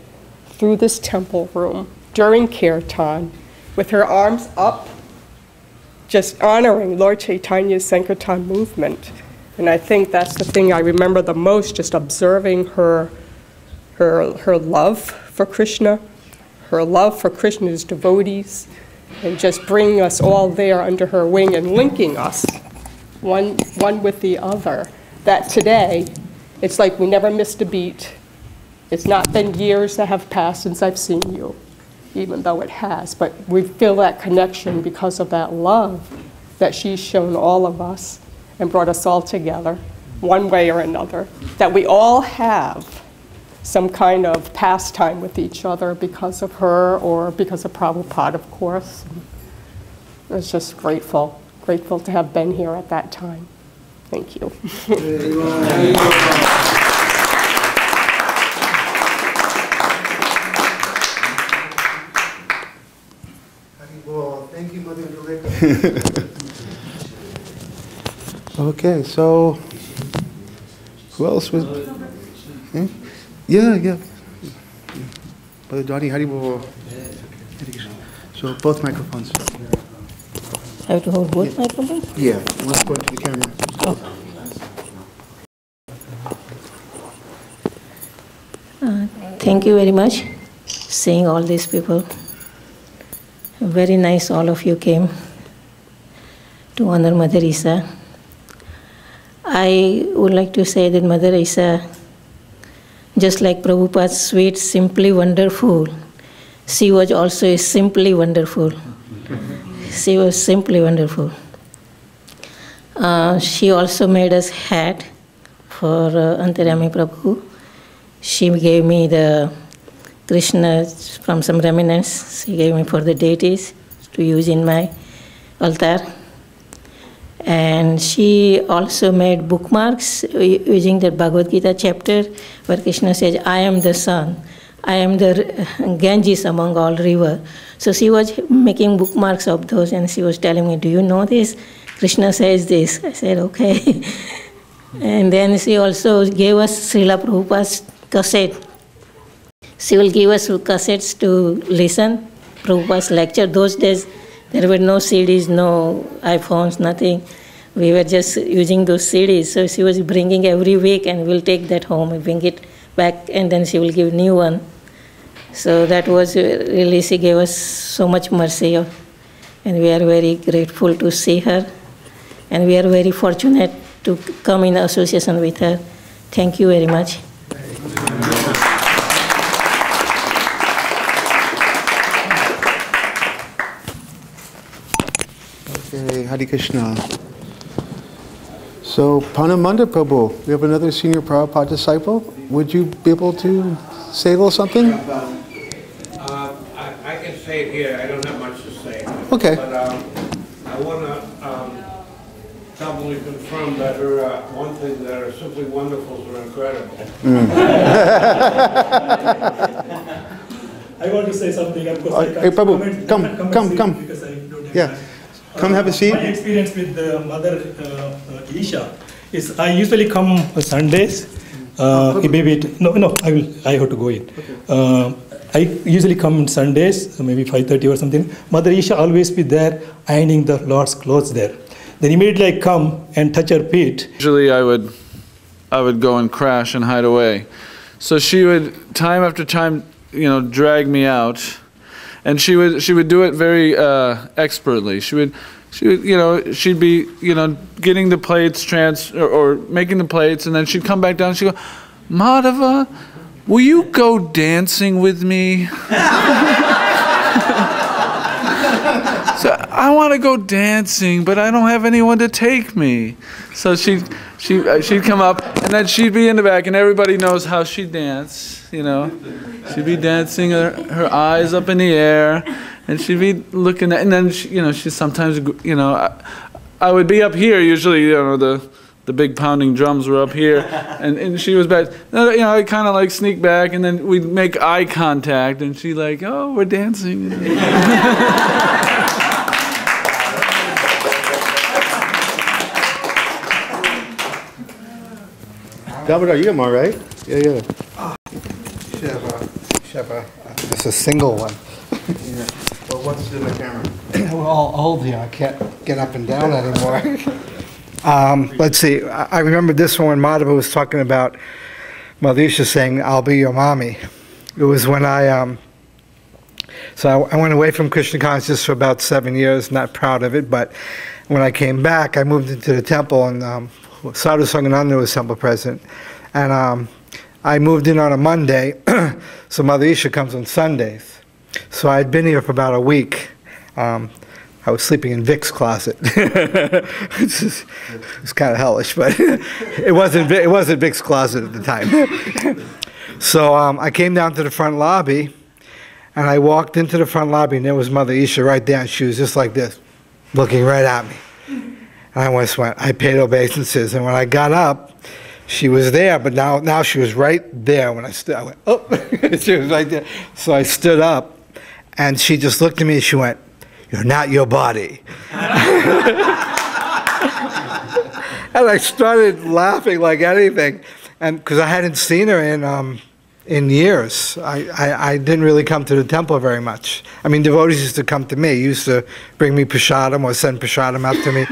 Speaker 11: through this temple room during Kirtan with her arms up, just honoring Lord Chaitanya's Sankirtan movement. And I think that's the thing I remember the most, just observing her love for Krishna, her love for Krishna's devotees, and just bringing us all there under her wing and linking us one with the other. That today, it's like we never missed a beat. It's not been years that have passed since I've seen you, even though it has, but we feel that connection because of that love that she's shown all of us and brought us all together, one way or another, that we all have some kind of pastime with each other because of her or because of Prabhupada, of course. I was just grateful to have been here at that time. Thank you.
Speaker 1: Thank you, Mother Angelica. Okay, so who else was? Yeah. Brother Donnie, so both microphones.
Speaker 9: I have to hold both microphones?
Speaker 1: Yeah, let's go to the camera.
Speaker 9: Thank you very much, seeing all these people. Very nice all of you came to honor Mother Isa. I would like to say that Mother Isa, just like Prabhupada's sweet, simply wonderful, she was also simply wonderful. She was simply wonderful. She also made us hat for Antaryami Prabhu. She gave me the Krishna from some remnants. She gave me for the deities to use in my altar. And she also made bookmarks using the Bhagavad Gita chapter where Krishna says, I am the sun. I am the Ganges among all rivers. So she was making bookmarks of those and she was telling me, do you know this? Krishna says this. I said, okay. And then she also gave us Srila Prabhupada's cassette. She will give us cassettes to listen, Prabhupada's lecture. Those days, there were no CDs, no iPhones, nothing. We were just using those CDs. So she was bringing every week and we'll take that home and bring it back and then she will give a new one. So that was really, she gave us so much mercy. And we are very grateful to see her. And we are very fortunate to come in association with her. Thank you very much.
Speaker 1: Okay, Hare Krishna. So, Panamanda Prabhu, we have another senior Prabhupada disciple. Would you be able to say a little something?
Speaker 12: I can say it here. I don't have much to say.
Speaker 1: Okay.
Speaker 12: But I want to doubly confirm that her one thing that are simply wonderful are incredible.
Speaker 13: I want to say something. Of course,
Speaker 1: Hey, Prabhu, come.
Speaker 13: Because I don't have
Speaker 1: Yeah. Come have a seat.
Speaker 13: My experience with Mother Isha is I usually come Sundays. Maybe I have to go in. I usually come on Sundays, maybe 5:30 or something. Mother Isha always be there ironing the Lord's clothes there. Then immediately I come and touch her feet.
Speaker 8: Usually I would go and crash and hide away. So she would, time after time, drag me out, and she would do it very expertly. She'd be, getting the plates or making the plates, and then she'd come back down and she'd go, Madhava, will you go dancing with me? So I want to go dancing, but I don't have anyone to take me. So she'd come up, and then she'd be in the back, and everybody knows how she dance. She'd be dancing, her eyes up in the air, and she'd be looking at, and then she sometimes, I would be up here usually. The big pounding drums were up here, and she was back. I kind of like sneak back, and then we'd make eye contact, and she'd like, oh, we're dancing.
Speaker 1: Salvador, you got more, right? Yeah.
Speaker 5: It's a single one.
Speaker 1: Yeah. Well, what's in the camera?
Speaker 5: We're all old here. I can't get up and down anymore. Let's see. I remember this one when Madhava was talking about Mother Isha saying, I'll be your mommy. It was when I went away from Krishna consciousness for about 7 years, not proud of it, but when I came back, I moved into the temple, and Sadhu Sangananda was temple president. And I moved in on a Monday, so Mother Isha comes on Sundays. So I'd been here for about a week. I was sleeping in Vic's closet. It's kind of hellish, but it wasn't Vic's closet at the time. So I came down to the front lobby, and I walked into the front lobby, and there was Mother Isha right there, and she was just like this, looking right at me. And I paid obeisances, and when I got up, she was there, but now she was right there. When I stood, I went, oh, she was right there. So I stood up, and she just looked at me, and she went, you're not your body. And I started laughing like anything, and because I hadn't seen her in years. I didn't really come to the temple very much. I mean, devotees used to come to me, used to bring me prasadam or send prasadam out to me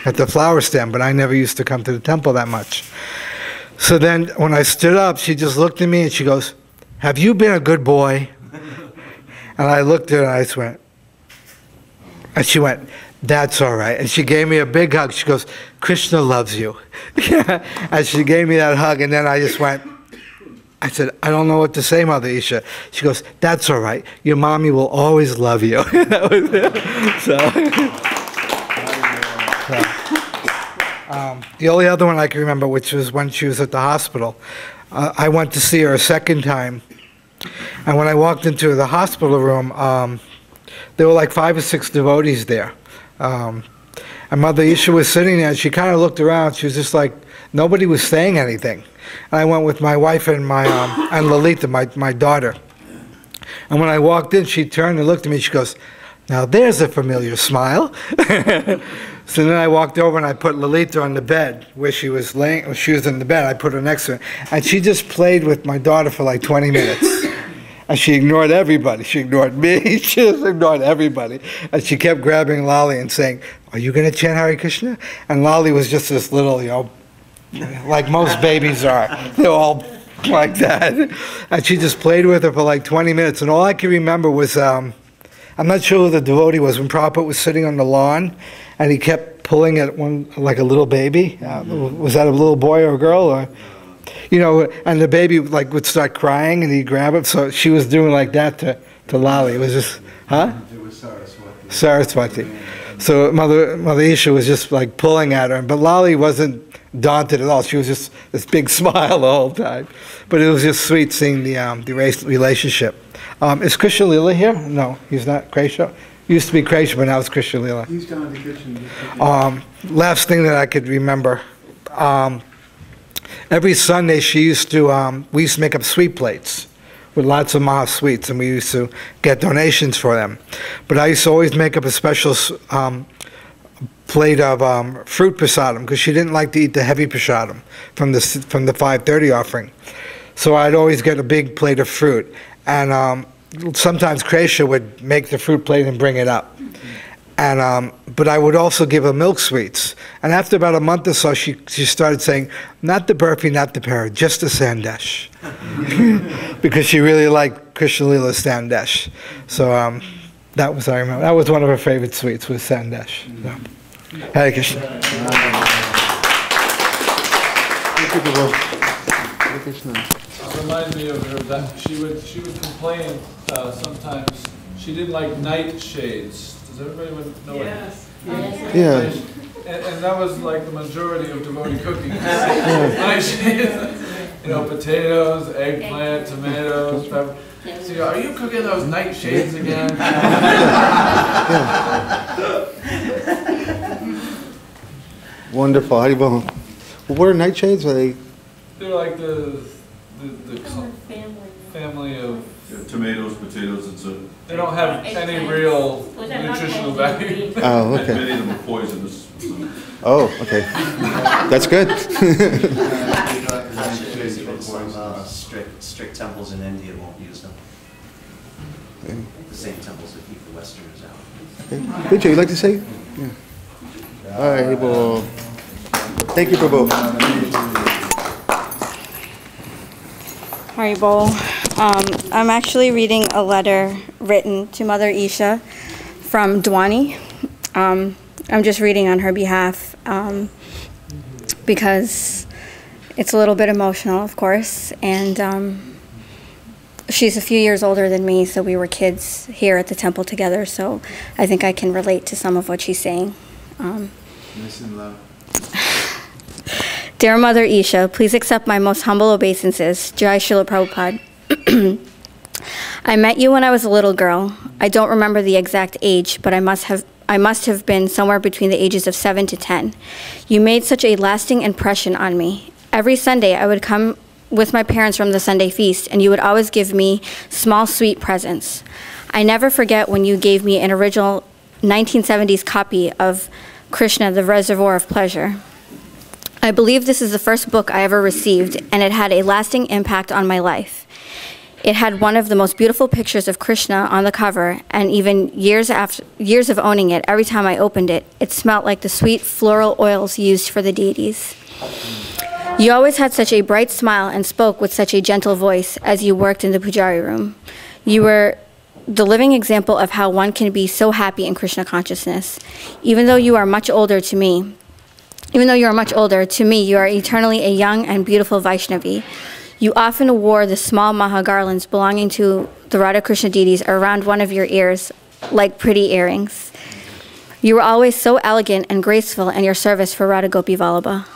Speaker 5: at the flower stand, but I never used to come to the temple that much. So then when I stood up, she just looked at me and she goes, have you been a good boy? And I looked at her and I just went, and she went, that's all right. And she gave me a big hug. She goes, Krishna loves you. And she gave me that hug, and then I just went, I said, I don't know what to say, Mother Isha. She goes, that's all right. Your mommy will always love you. That was it. The only other one I can remember, which was when she was at the hospital, I went to see her a second time. And when I walked into the hospital room, there were like 5 or 6 devotees there. And Mother Isha was sitting there, and she kind of looked around. She was just like, nobody was saying anything. And I went with my wife and and Lalita, my daughter. And when I walked in, she turned and looked at me. She goes, now there's a familiar smile. So then I walked over and I put Lalita on the bed where she was laying. She was in the bed. I put her next to her, and she just played with my daughter for like 20 minutes. And she ignored everybody. She ignored me. She just ignored everybody. And she kept grabbing Lali and saying, are you going to chant Hare Krishna? And Lali was just this little, like most babies are. They're all like that. And she just played with her for like 20 minutes. And all I can remember was, I'm not sure who the devotee was, when Prabhupada was sitting on the lawn, and he kept pulling at one, like a little baby. Was that a little boy or a girl? Or, and the baby would start crying, and he'd grab it. So she was doing like that to Lali. It was just, huh? It was Saraswati. Saraswati. So Mother Isha was just like pulling at her, but Lali wasn't daunted at all. She was just this big smile the whole time. But it was just sweet seeing the relationship. Is Krishna Lila here? No, he's not. Krisha used to be Krisha, but now it's Krishna Lila.
Speaker 3: He's down in the kitchen.
Speaker 5: Last thing that I could remember. Every Sunday we used to make up sweet plates with lots of Maha sweets, and we used to get donations for them. But I used to always make up a special plate of fruit prasadam, because she didn't like to eat the heavy prasadam from the 5:30 offering. So I'd always get a big plate of fruit. And sometimes Krisha would make the fruit plate and bring it up. And, but I would also give her milk sweets. And after about a month or so, she started saying, not the burpee, not the pear, just the sandesh. Because she really liked Krishna Lila sandesh. So that was, I remember, that was one of her favorite sweets, was sandesh. So, Hare Krishna.
Speaker 8: It reminds me of her that she would complain sometimes she didn't like nightshades. Does everybody know what?
Speaker 1: Yeah.
Speaker 8: And that was like the majority of devotee cooking. Nightshades. You know, potatoes, eggplant, tomatoes, pepper. So you go, are you cooking those nightshades again?
Speaker 1: Wonderful. Well, what are nightshades? Are they?
Speaker 8: They're like the family of
Speaker 14: tomatoes, potatoes, and so.
Speaker 8: They don't have any real nutritional value.
Speaker 1: Oh, okay.
Speaker 14: Many of them are poisonous. So.
Speaker 1: Oh, okay. That's good.
Speaker 6: Some strict temples in India won't use them. The same temples that keep the Westerners out.
Speaker 1: Vijay, you'd like to say? Yeah. All right, well, thank you, Prabhu.
Speaker 15: Haribol. I'm actually reading a letter written to Mother Isha from Dwani. I'm just reading on her behalf because it's a little bit emotional, of course, and she's a few years older than me, so we were kids here at the temple together, so I think I can relate to some of what she's saying.
Speaker 3: Nice and loud.
Speaker 15: Dear Mother Isha, please accept my most humble obeisances. Jai Srila Prabhupada. I met you when I was a little girl. I don't remember the exact age, but I must have been somewhere between the ages of 7 to 10. You made such a lasting impression on me. Every Sunday I would come with my parents from the Sunday feast, and you would always give me small sweet presents. I never forget when you gave me an original 1970s copy of Krishna, the Reservoir of Pleasure. I believe this is the first book I ever received, and it had a lasting impact on my life. It had one of the most beautiful pictures of Krishna on the cover, and even years of owning it, every time I opened it, it smelled like the sweet floral oils used for the deities. You always had such a bright smile and spoke with such a gentle voice as you worked in the pujari room. You were the living example of how one can be so happy in Krishna consciousness. Even though you are much older, to me, you are eternally a young and beautiful Vaishnavi. You often wore the small maha garlands belonging to the Radha Krishna deities around one of your ears, like pretty earrings. You were always so elegant and graceful in your service for Radha Gopi Vallabha.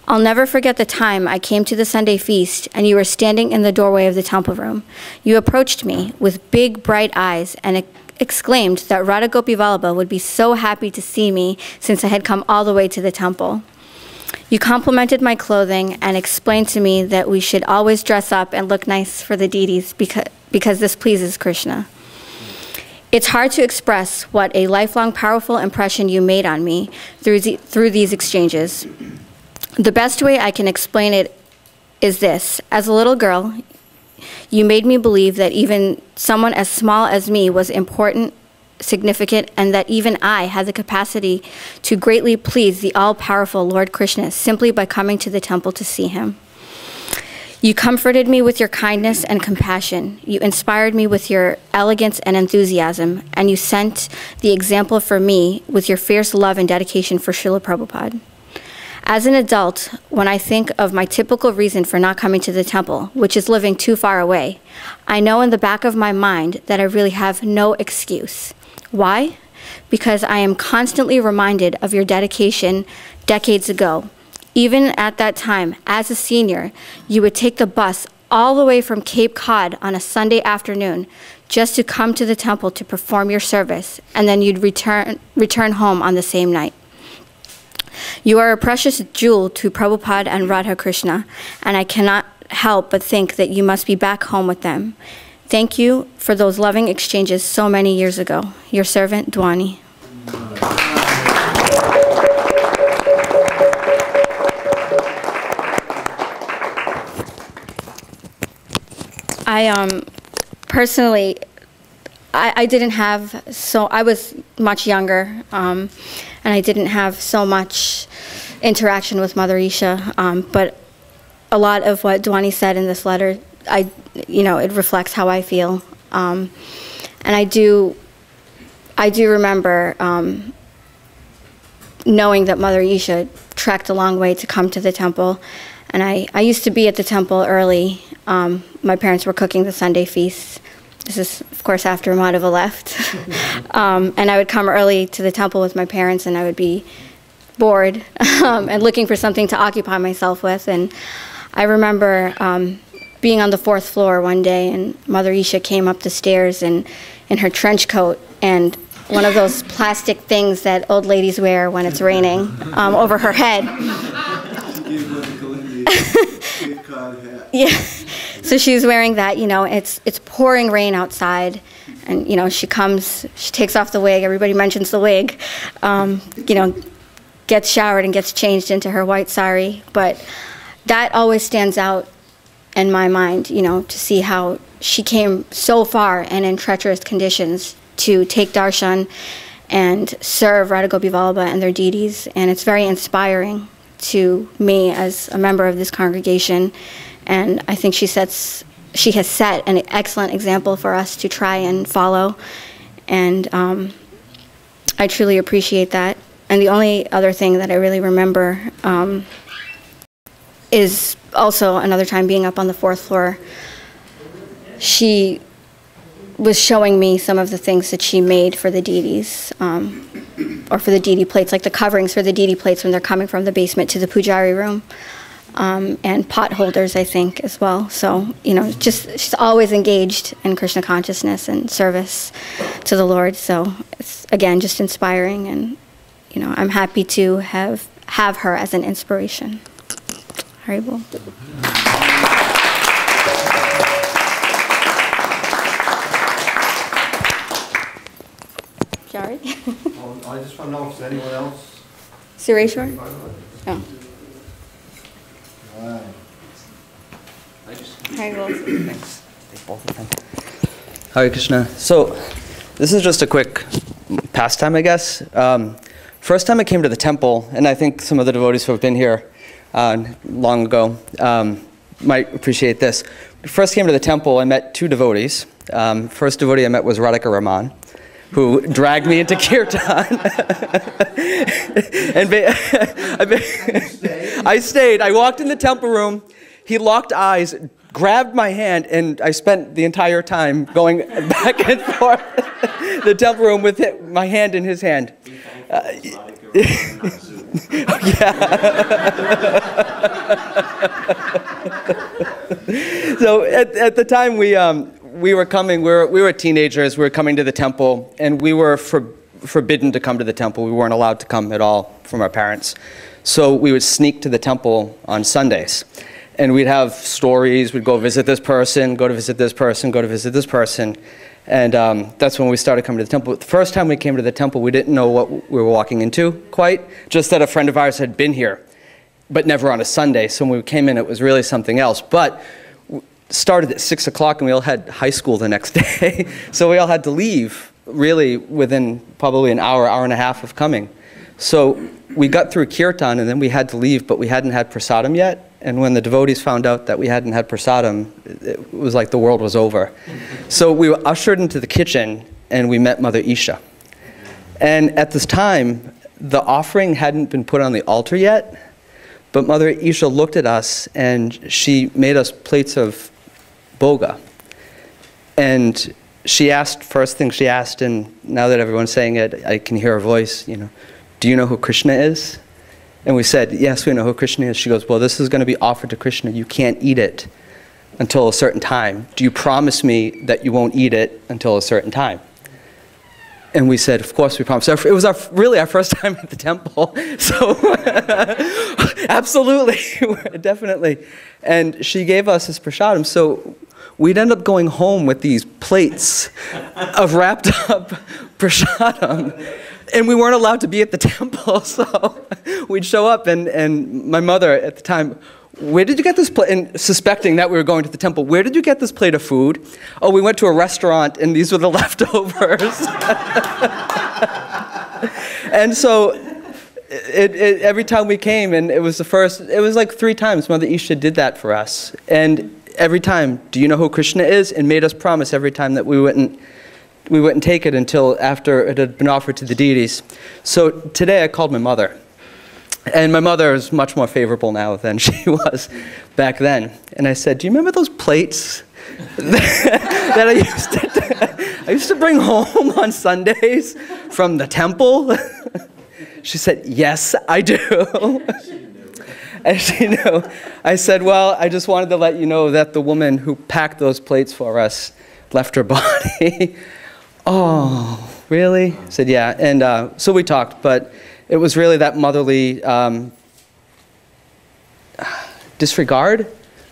Speaker 15: I'll never forget the time I came to the Sunday feast and you were standing in the doorway of the temple room. You approached me with big, bright eyes and exclaimed that Radha Gopi Vallabha would be so happy to see me since I had come all the way to the temple. You complimented my clothing and explained to me that we should always dress up and look nice for the deities because this pleases Krishna. It's hard to express what a lifelong powerful impression you made on me through these exchanges. The best way I can explain it is this. As a little girl, you made me believe that even someone as small as me was important, significant, and that even I had the capacity to greatly please the all-powerful Lord Krishna simply by coming to the temple to see him. You comforted me with your kindness and compassion. You inspired me with your elegance and enthusiasm, and you sent the example for me with your fierce love and dedication for Srila Prabhupada. As an adult, when I think of my typical reason for not coming to the temple, which is living too far away, I know in the back of my mind that I really have no excuse. Why? Because I am constantly reminded of your dedication decades ago. Even at that time, as a senior, you would take the bus all the way from Cape Cod on a Sunday afternoon just to come to the temple to perform your service, and then you'd return home on the same night. You are a precious jewel to Prabhupada and Radha Krishna, and I cannot help but think that you must be back home with them. Thank you for those loving exchanges so many years ago. Your servant, Dwani. personally, I didn't have I was much younger, and I didn't have so much interaction with Mother Isha, but a lot of what Dwani said in this letter, it reflects how I feel. And I do remember knowing that Mother Isha trekked a long way to come to the temple. And I used to be at the temple early. My parents were cooking the Sunday feast. This is, of course, after Madhava left. And I would come early to the temple with my parents, and I would be bored and looking for something to occupy myself with. And I remember being on the 4th floor one day, and Mother Isha came up the stairs in her trench coat and one of those plastic things that old ladies wear when it's raining over her head. Yeah. So she's wearing that, it's pouring rain outside, and, she takes off the wig, everybody mentions the wig, gets showered and gets changed into her white sari, but that always stands out in my mind, to see how she came so far and in treacherous conditions to take darshan and serve Radha Gopi Vallabha and their deities, and it's very inspiring to me as a member of this congregation, and I think she has set an excellent example for us to try and follow, and I truly appreciate that. And the only other thing that I really remember is also another time being up on the 4th floor. She was showing me some of the things that she made for the deities, or for the deity plates, like the coverings for the deity plates when they're coming from the basement to the pujari room, and pot holders, I think, as well. So, she's always engaged in Krishna consciousness and service to the Lord. So it's, again, just inspiring, and, I'm happy to have her as an inspiration. Haribol. Sorry.
Speaker 2: I just want to know if there's anyone else.
Speaker 15: Sureshwar? Oh. Haribol.
Speaker 16: Thanks. Take both of them. Hare Krishna. So, this is just a quick pastime, I guess. First time I came to the temple, and I think some of the devotees who have been here long ago might appreciate this. First came to the temple, I met 2 devotees. First devotee I met was Radhika Raman, who dragged me into kirtan. And I stayed. I walked in the temple room. He locked eyes, grabbed my hand, and I spent the entire time going back and forth the temple room with my hand in his hand. So at the time we were coming, we were teenagers, we were coming to the temple, and we were forbidden to come to the temple. We weren't allowed to come at all from our parents. So we would sneak to the temple on Sundays. And we'd have stories, we'd go visit this person, go to visit this person, go to visit this person. And that's when we started coming to the temple. The first time we came to the temple, we didn't know what we were walking into quite, just that a friend of ours had been here, but never on a Sunday. So when we came in, it was really something else. But started at 6 o'clock, and we all had high school the next day. So we all had to leave, really, within probably an hour, hour and a half of coming. So we got through kirtan, and then we had to leave, but we hadn't had prasadam yet. And when the devotees found out that we hadn't had prasadam, it was like the world was over. So we were ushered into the kitchen, and we met Mother Isha. And at this time, the offering hadn't been put on the altar yet, but Mother Isha looked at us, and she made us plates of boga. And she asked, first thing she asked, and now that everyone's saying it, I can hear her voice, do you know who Krishna is? And we said, yes, we know who Krishna is. She goes, well, this is going to be offered to Krishna. You can't eat it until a certain time. Do you promise me that you won't eat it until a certain time? And we said, of course we promise. It was really our first time at the temple. So absolutely, definitely. And she gave us this prasadam. So we'd end up going home with these plates of wrapped up prasadam. And we weren't allowed to be at the temple, so we'd show up, and my mother at the time where did you get this plate? And suspecting that we were going to the temple, where did you get this plate of food? Oh, we went to a restaurant and these were the leftovers. And so every time we came, and it was like 3 times Mother Isha did that for us. And every time, do you know who Krishna is? And made us promise every time that we wouldn't take it until after it had been offered to the deities. So today I called my mother. And my mother is much more favorable now than she was back then. And I said, do you remember those plates that I used to bring home on Sundays from the temple? She said, yes, I do. And she knew. I said, well, I just wanted to let you know that the woman who packed those plates for us left her body. Oh, really? I said, yeah. And so we talked, but it was really that motherly disregard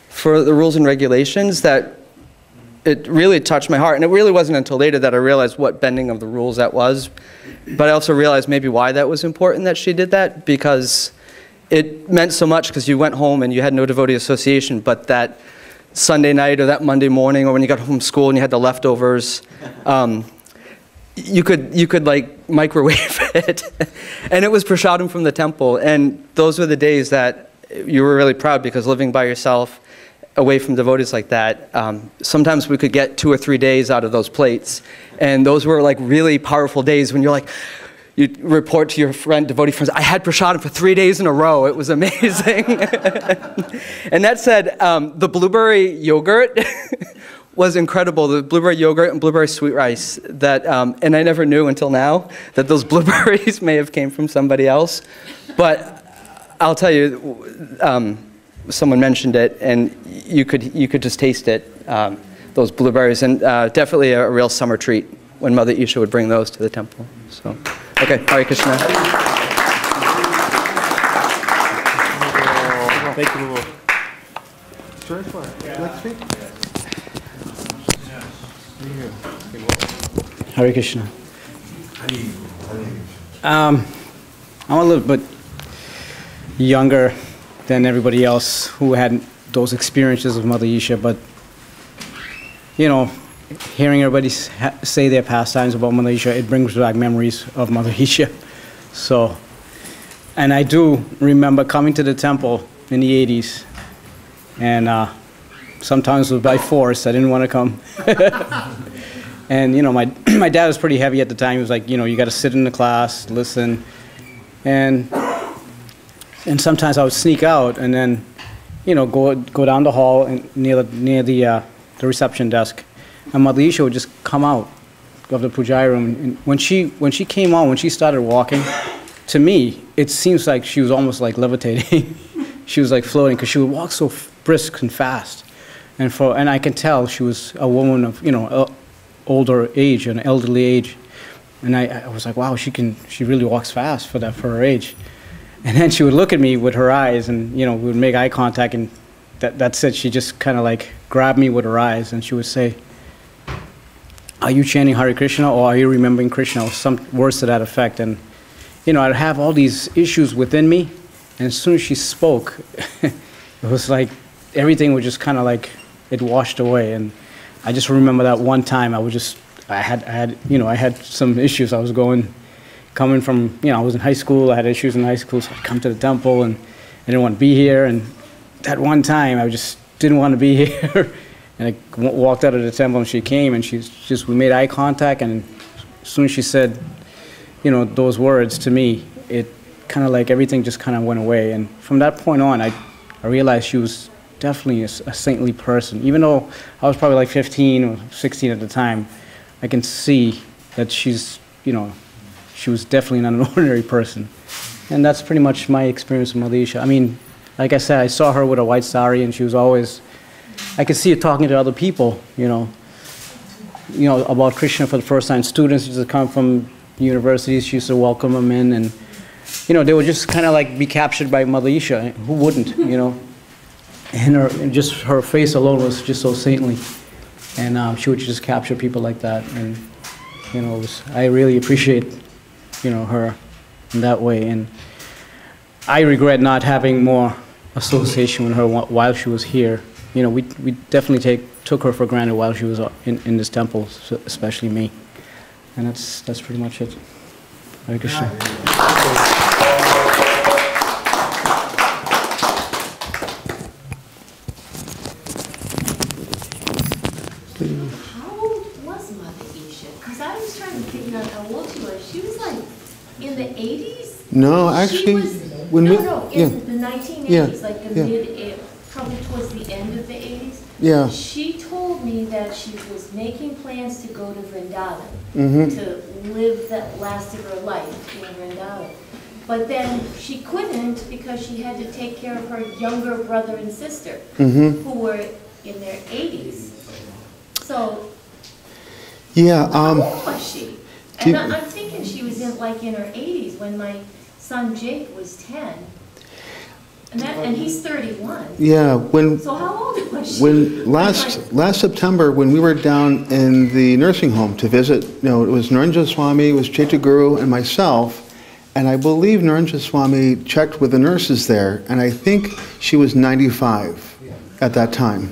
Speaker 16: for the rules and regulations that it really touched my heart. And it really wasn't until later that I realized what bending of the rules that was. But I also realized maybe why that was important that she did that, because it meant so much, because you went home and you had no devotee association, but that Sunday night or that Monday morning or when you got home from school and you had the leftovers, you could like microwave it. And it was prasadam from the temple. And those were the days that you were really proud, because living by yourself away from devotees like that, sometimes we could get 2 or 3 days out of those plates. And those were like really powerful days when you're like, you report to your devotee friends, I had prasadam for 3 days in a row. It was amazing. And that said, the blueberry yogurt was incredible. The blueberry yogurt and blueberry sweet rice that, and I never knew until now that those blueberries may have came from somebody else. But I'll tell you, someone mentioned it, and you could just taste it, those blueberries, and definitely a real summer treat when Mother Isha would bring those to the temple. So, okay, Hare Krishna.
Speaker 1: Thank you.
Speaker 17: Hare Krishna. I'm a little bit younger than everybody else who had those experiences of Mother Isha, but you know, hearing everybody say their pastimes about Mother Isha, it brings back memories of Mother Isha. So, and I do remember coming to the temple in the 80s, and sometimes it was by force. I didn't want to come. And you know, my dad was pretty heavy at the time. He was like, you know, you got to sit in the class, listen, and sometimes I would sneak out and then, you know, go down the hall and near the reception desk, and Mother Isha would just come out of the pujari room. And when she came on, when she started walking, to me, it seems like she was almost like levitating. She was like floating, because she would walk so brisk and fast, and I can tell she was a woman of, you know, older age, an elderly age, and I was like, wow, she really walks fast for her age. And then she would look at me with her eyes, and you know, we would make eye contact, and that's it. She just kind of like grabbed me with her eyes, and she would say, are you chanting Hare Krishna, or are you remembering Krishna, or some words to that effect. And you know, I'd have all these issues within me, and as soon as she spoke, it was like everything was just kind of like it washed away. And I just remember that one time I had some issues. I was coming from, you know, I was in high school, I had issues in high school, so I'd come to the temple and I didn't want to be here. And that one time I just didn't want to be here. And I walked out of the temple and she came and we made eye contact, and as soon as she said, you know, those words to me, it kind of like everything just kind of went away. And from that point on, I realized she was definitely a saintly person. Even though I was probably like 15 or 16 at the time, I can see that she's, you know, she was definitely not an ordinary person. And that's pretty much my experience with Mother Isha. I mean, like I said, I saw her with a white sari, and she was always, I could see her talking to other people, you know, about Krishna for the first time. Students used to come from universities, she used to welcome them in, and, you know, they would just kind of like be captured by Mother Isha. Who wouldn't, you know? And just her face alone was just so saintly. And she would just capture people like that. And, you know, I really appreciate, you know, her in that way. And I regret not having more association with her while she was here. You know, we definitely took her for granted while she was in this temple, especially me. And that's pretty much it. Hare Krishna.
Speaker 9: How old was Mother Isha? Because I was trying to figure out how old she was. She was like in the 80s?
Speaker 1: No, actually,
Speaker 9: in the 1980s, like the
Speaker 1: yeah.
Speaker 9: probably towards the end of the 80s.
Speaker 1: Yeah.
Speaker 9: She told me that she was making plans to go to Vrindavan,
Speaker 1: Mhm.
Speaker 9: to live the last of her life in Vrindavan. But then she couldn't because she had to take care of her younger brother and sister,
Speaker 1: Mhm.
Speaker 9: who were in their 80s. So,
Speaker 1: Yeah.
Speaker 9: how old was she?
Speaker 1: do-
Speaker 9: And I'm thinking she was in her 80s when my son Jake was 10. And he's 31.
Speaker 1: Yeah. When
Speaker 9: So how old was she?
Speaker 1: when last September, when we were down in the nursing home to visit, it was Narendra Swami, it was Chaitya Guru, and myself. And I believe Narendra Swami checked with the nurses there, and I think she was 95 at that time.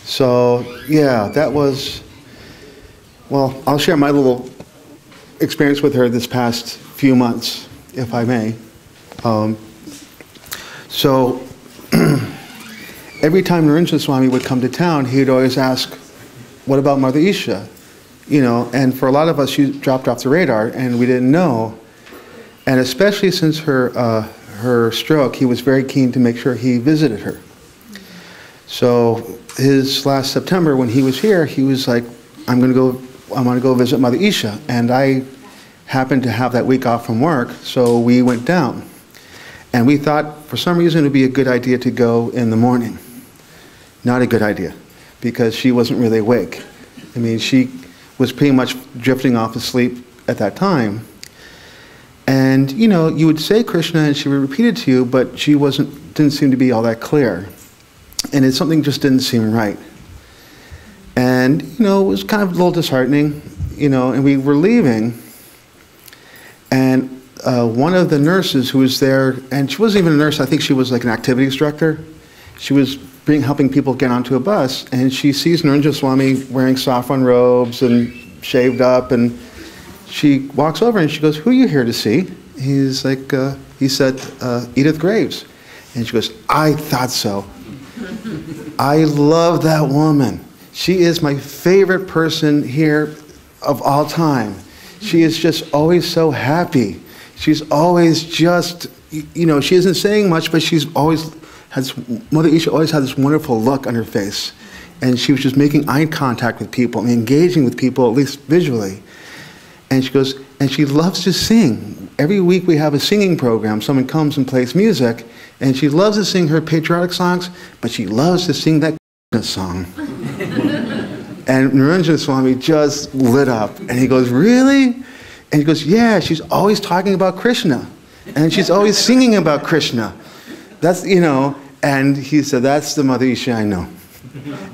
Speaker 1: So, yeah, that was, well, I'll share my little experience with her this past few months, if I may. So, every time Narendra Swami would come to town, he'd always ask, what about Mother Isha? And for a lot of us, she dropped off the radar, and we didn't know. And especially since her stroke, he was very keen to make sure he visited her. So his last September, when he was here, he was like, I want to go visit Mother Isha. And I happened to have that week off from work, so we went down. And we thought, for some reason, it would be a good idea to go in the morning. Not a good idea, because she wasn't really awake. I mean, she was pretty much drifting off to sleep at that time. And, you would say Krishna and she would repeat it to you, but she didn't seem to be all that clear. And something just didn't seem right. And, it was kind of a little disheartening, and we were leaving. And one of the nurses who was there, and she wasn't even a nurse, I think she was like an activities director. She was helping people get onto a bus, and she sees Narendra Swami wearing saffron robes and shaved up, and she walks over and she goes, who are you here to see? He's like, he said, Edith Graves. And she goes, I thought so. I love that woman. She is my favorite person here of all time. She is just always so happy. She's always just, she isn't saying much, but Mother Isha always had this wonderful look on her face. And she was just making eye contact with people and engaging with people, at least visually. And she goes, and she loves to sing. Every week we have a singing program. Someone comes and plays music, and she loves to sing her patriotic songs, but she loves to sing that song. And Narendra Swami just lit up. And he goes, really? And he goes, yeah, she's always talking about Krishna. And she's always singing about Krishna. That's, and he said, that's the Mother Isha I know.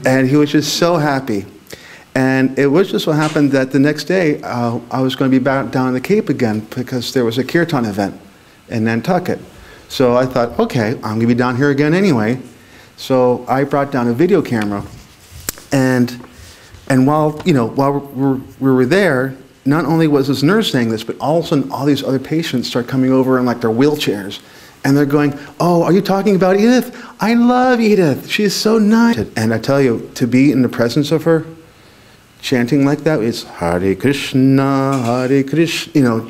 Speaker 1: And he was just so happy. And it was just so happened that the next day, I was going to be back down in the Cape again because there was a kirtan event in Nantucket. So I thought, okay, I'm going to be down here again anyway. So I brought down a video camera. And while we were there, not only was this nurse saying this, but all of a sudden all these other patients start coming over in like their wheelchairs. And they're going, oh, are you talking about Edith? I love Edith. She is so nice. And I tell you, to be in the presence of her, chanting like that, it's Hare Krishna,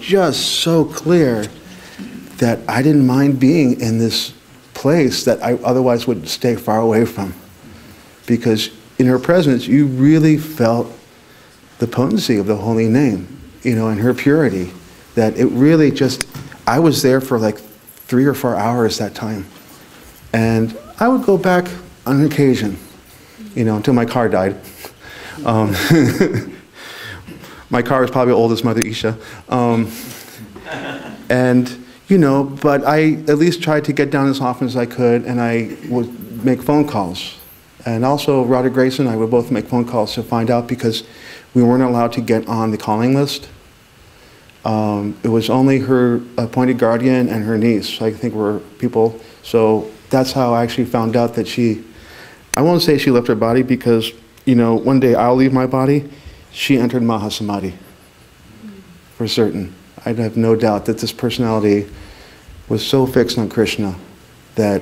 Speaker 1: just so clear that I didn't mind being in this place that I otherwise would stay far away from. Because in her presence, you really felt the potency of the holy name, and her purity. That it really just, I was there for like 3 or 4 hours that time. And I would go back on occasion, until my car died. My car was probably old as Mother Isha. But I at least tried to get down as often as I could, and I would make phone calls. And also, Radha Grace and I would both make phone calls to find out, because we weren't allowed to get on the calling list. It was only her appointed guardian and her niece, I think, were people. So that's how I actually found out that she, I won't say she left her body because, you know, one day I'll leave my body. She entered Mahasamadhi, for certain. I'd have no doubt that this personality was so fixed on Krishna that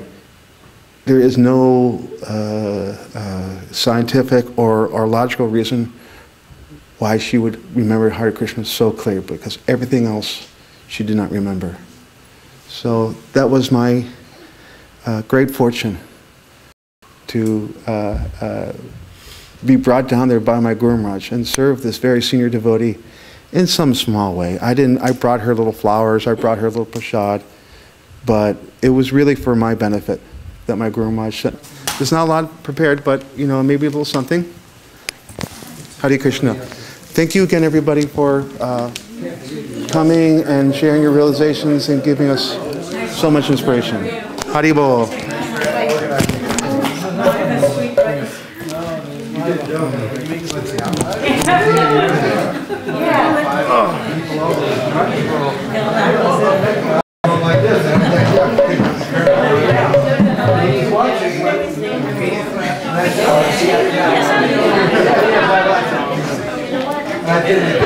Speaker 1: there is no scientific or logical reason why she would remember Hare Krishna so clear, because everything else she did not remember. So that was my great fortune to be brought down there by my Guru Maharaj and serve this very senior devotee in some small way. I brought her little flowers, I brought her a little prasad, but it was really for my benefit that my Guru Maharaj said. There's not a lot prepared, but you know, maybe a little something. Hare Krishna. Thank you again, everybody, for coming and sharing your realizations and giving us so much inspiration. Haribol.
Speaker 18: I didn't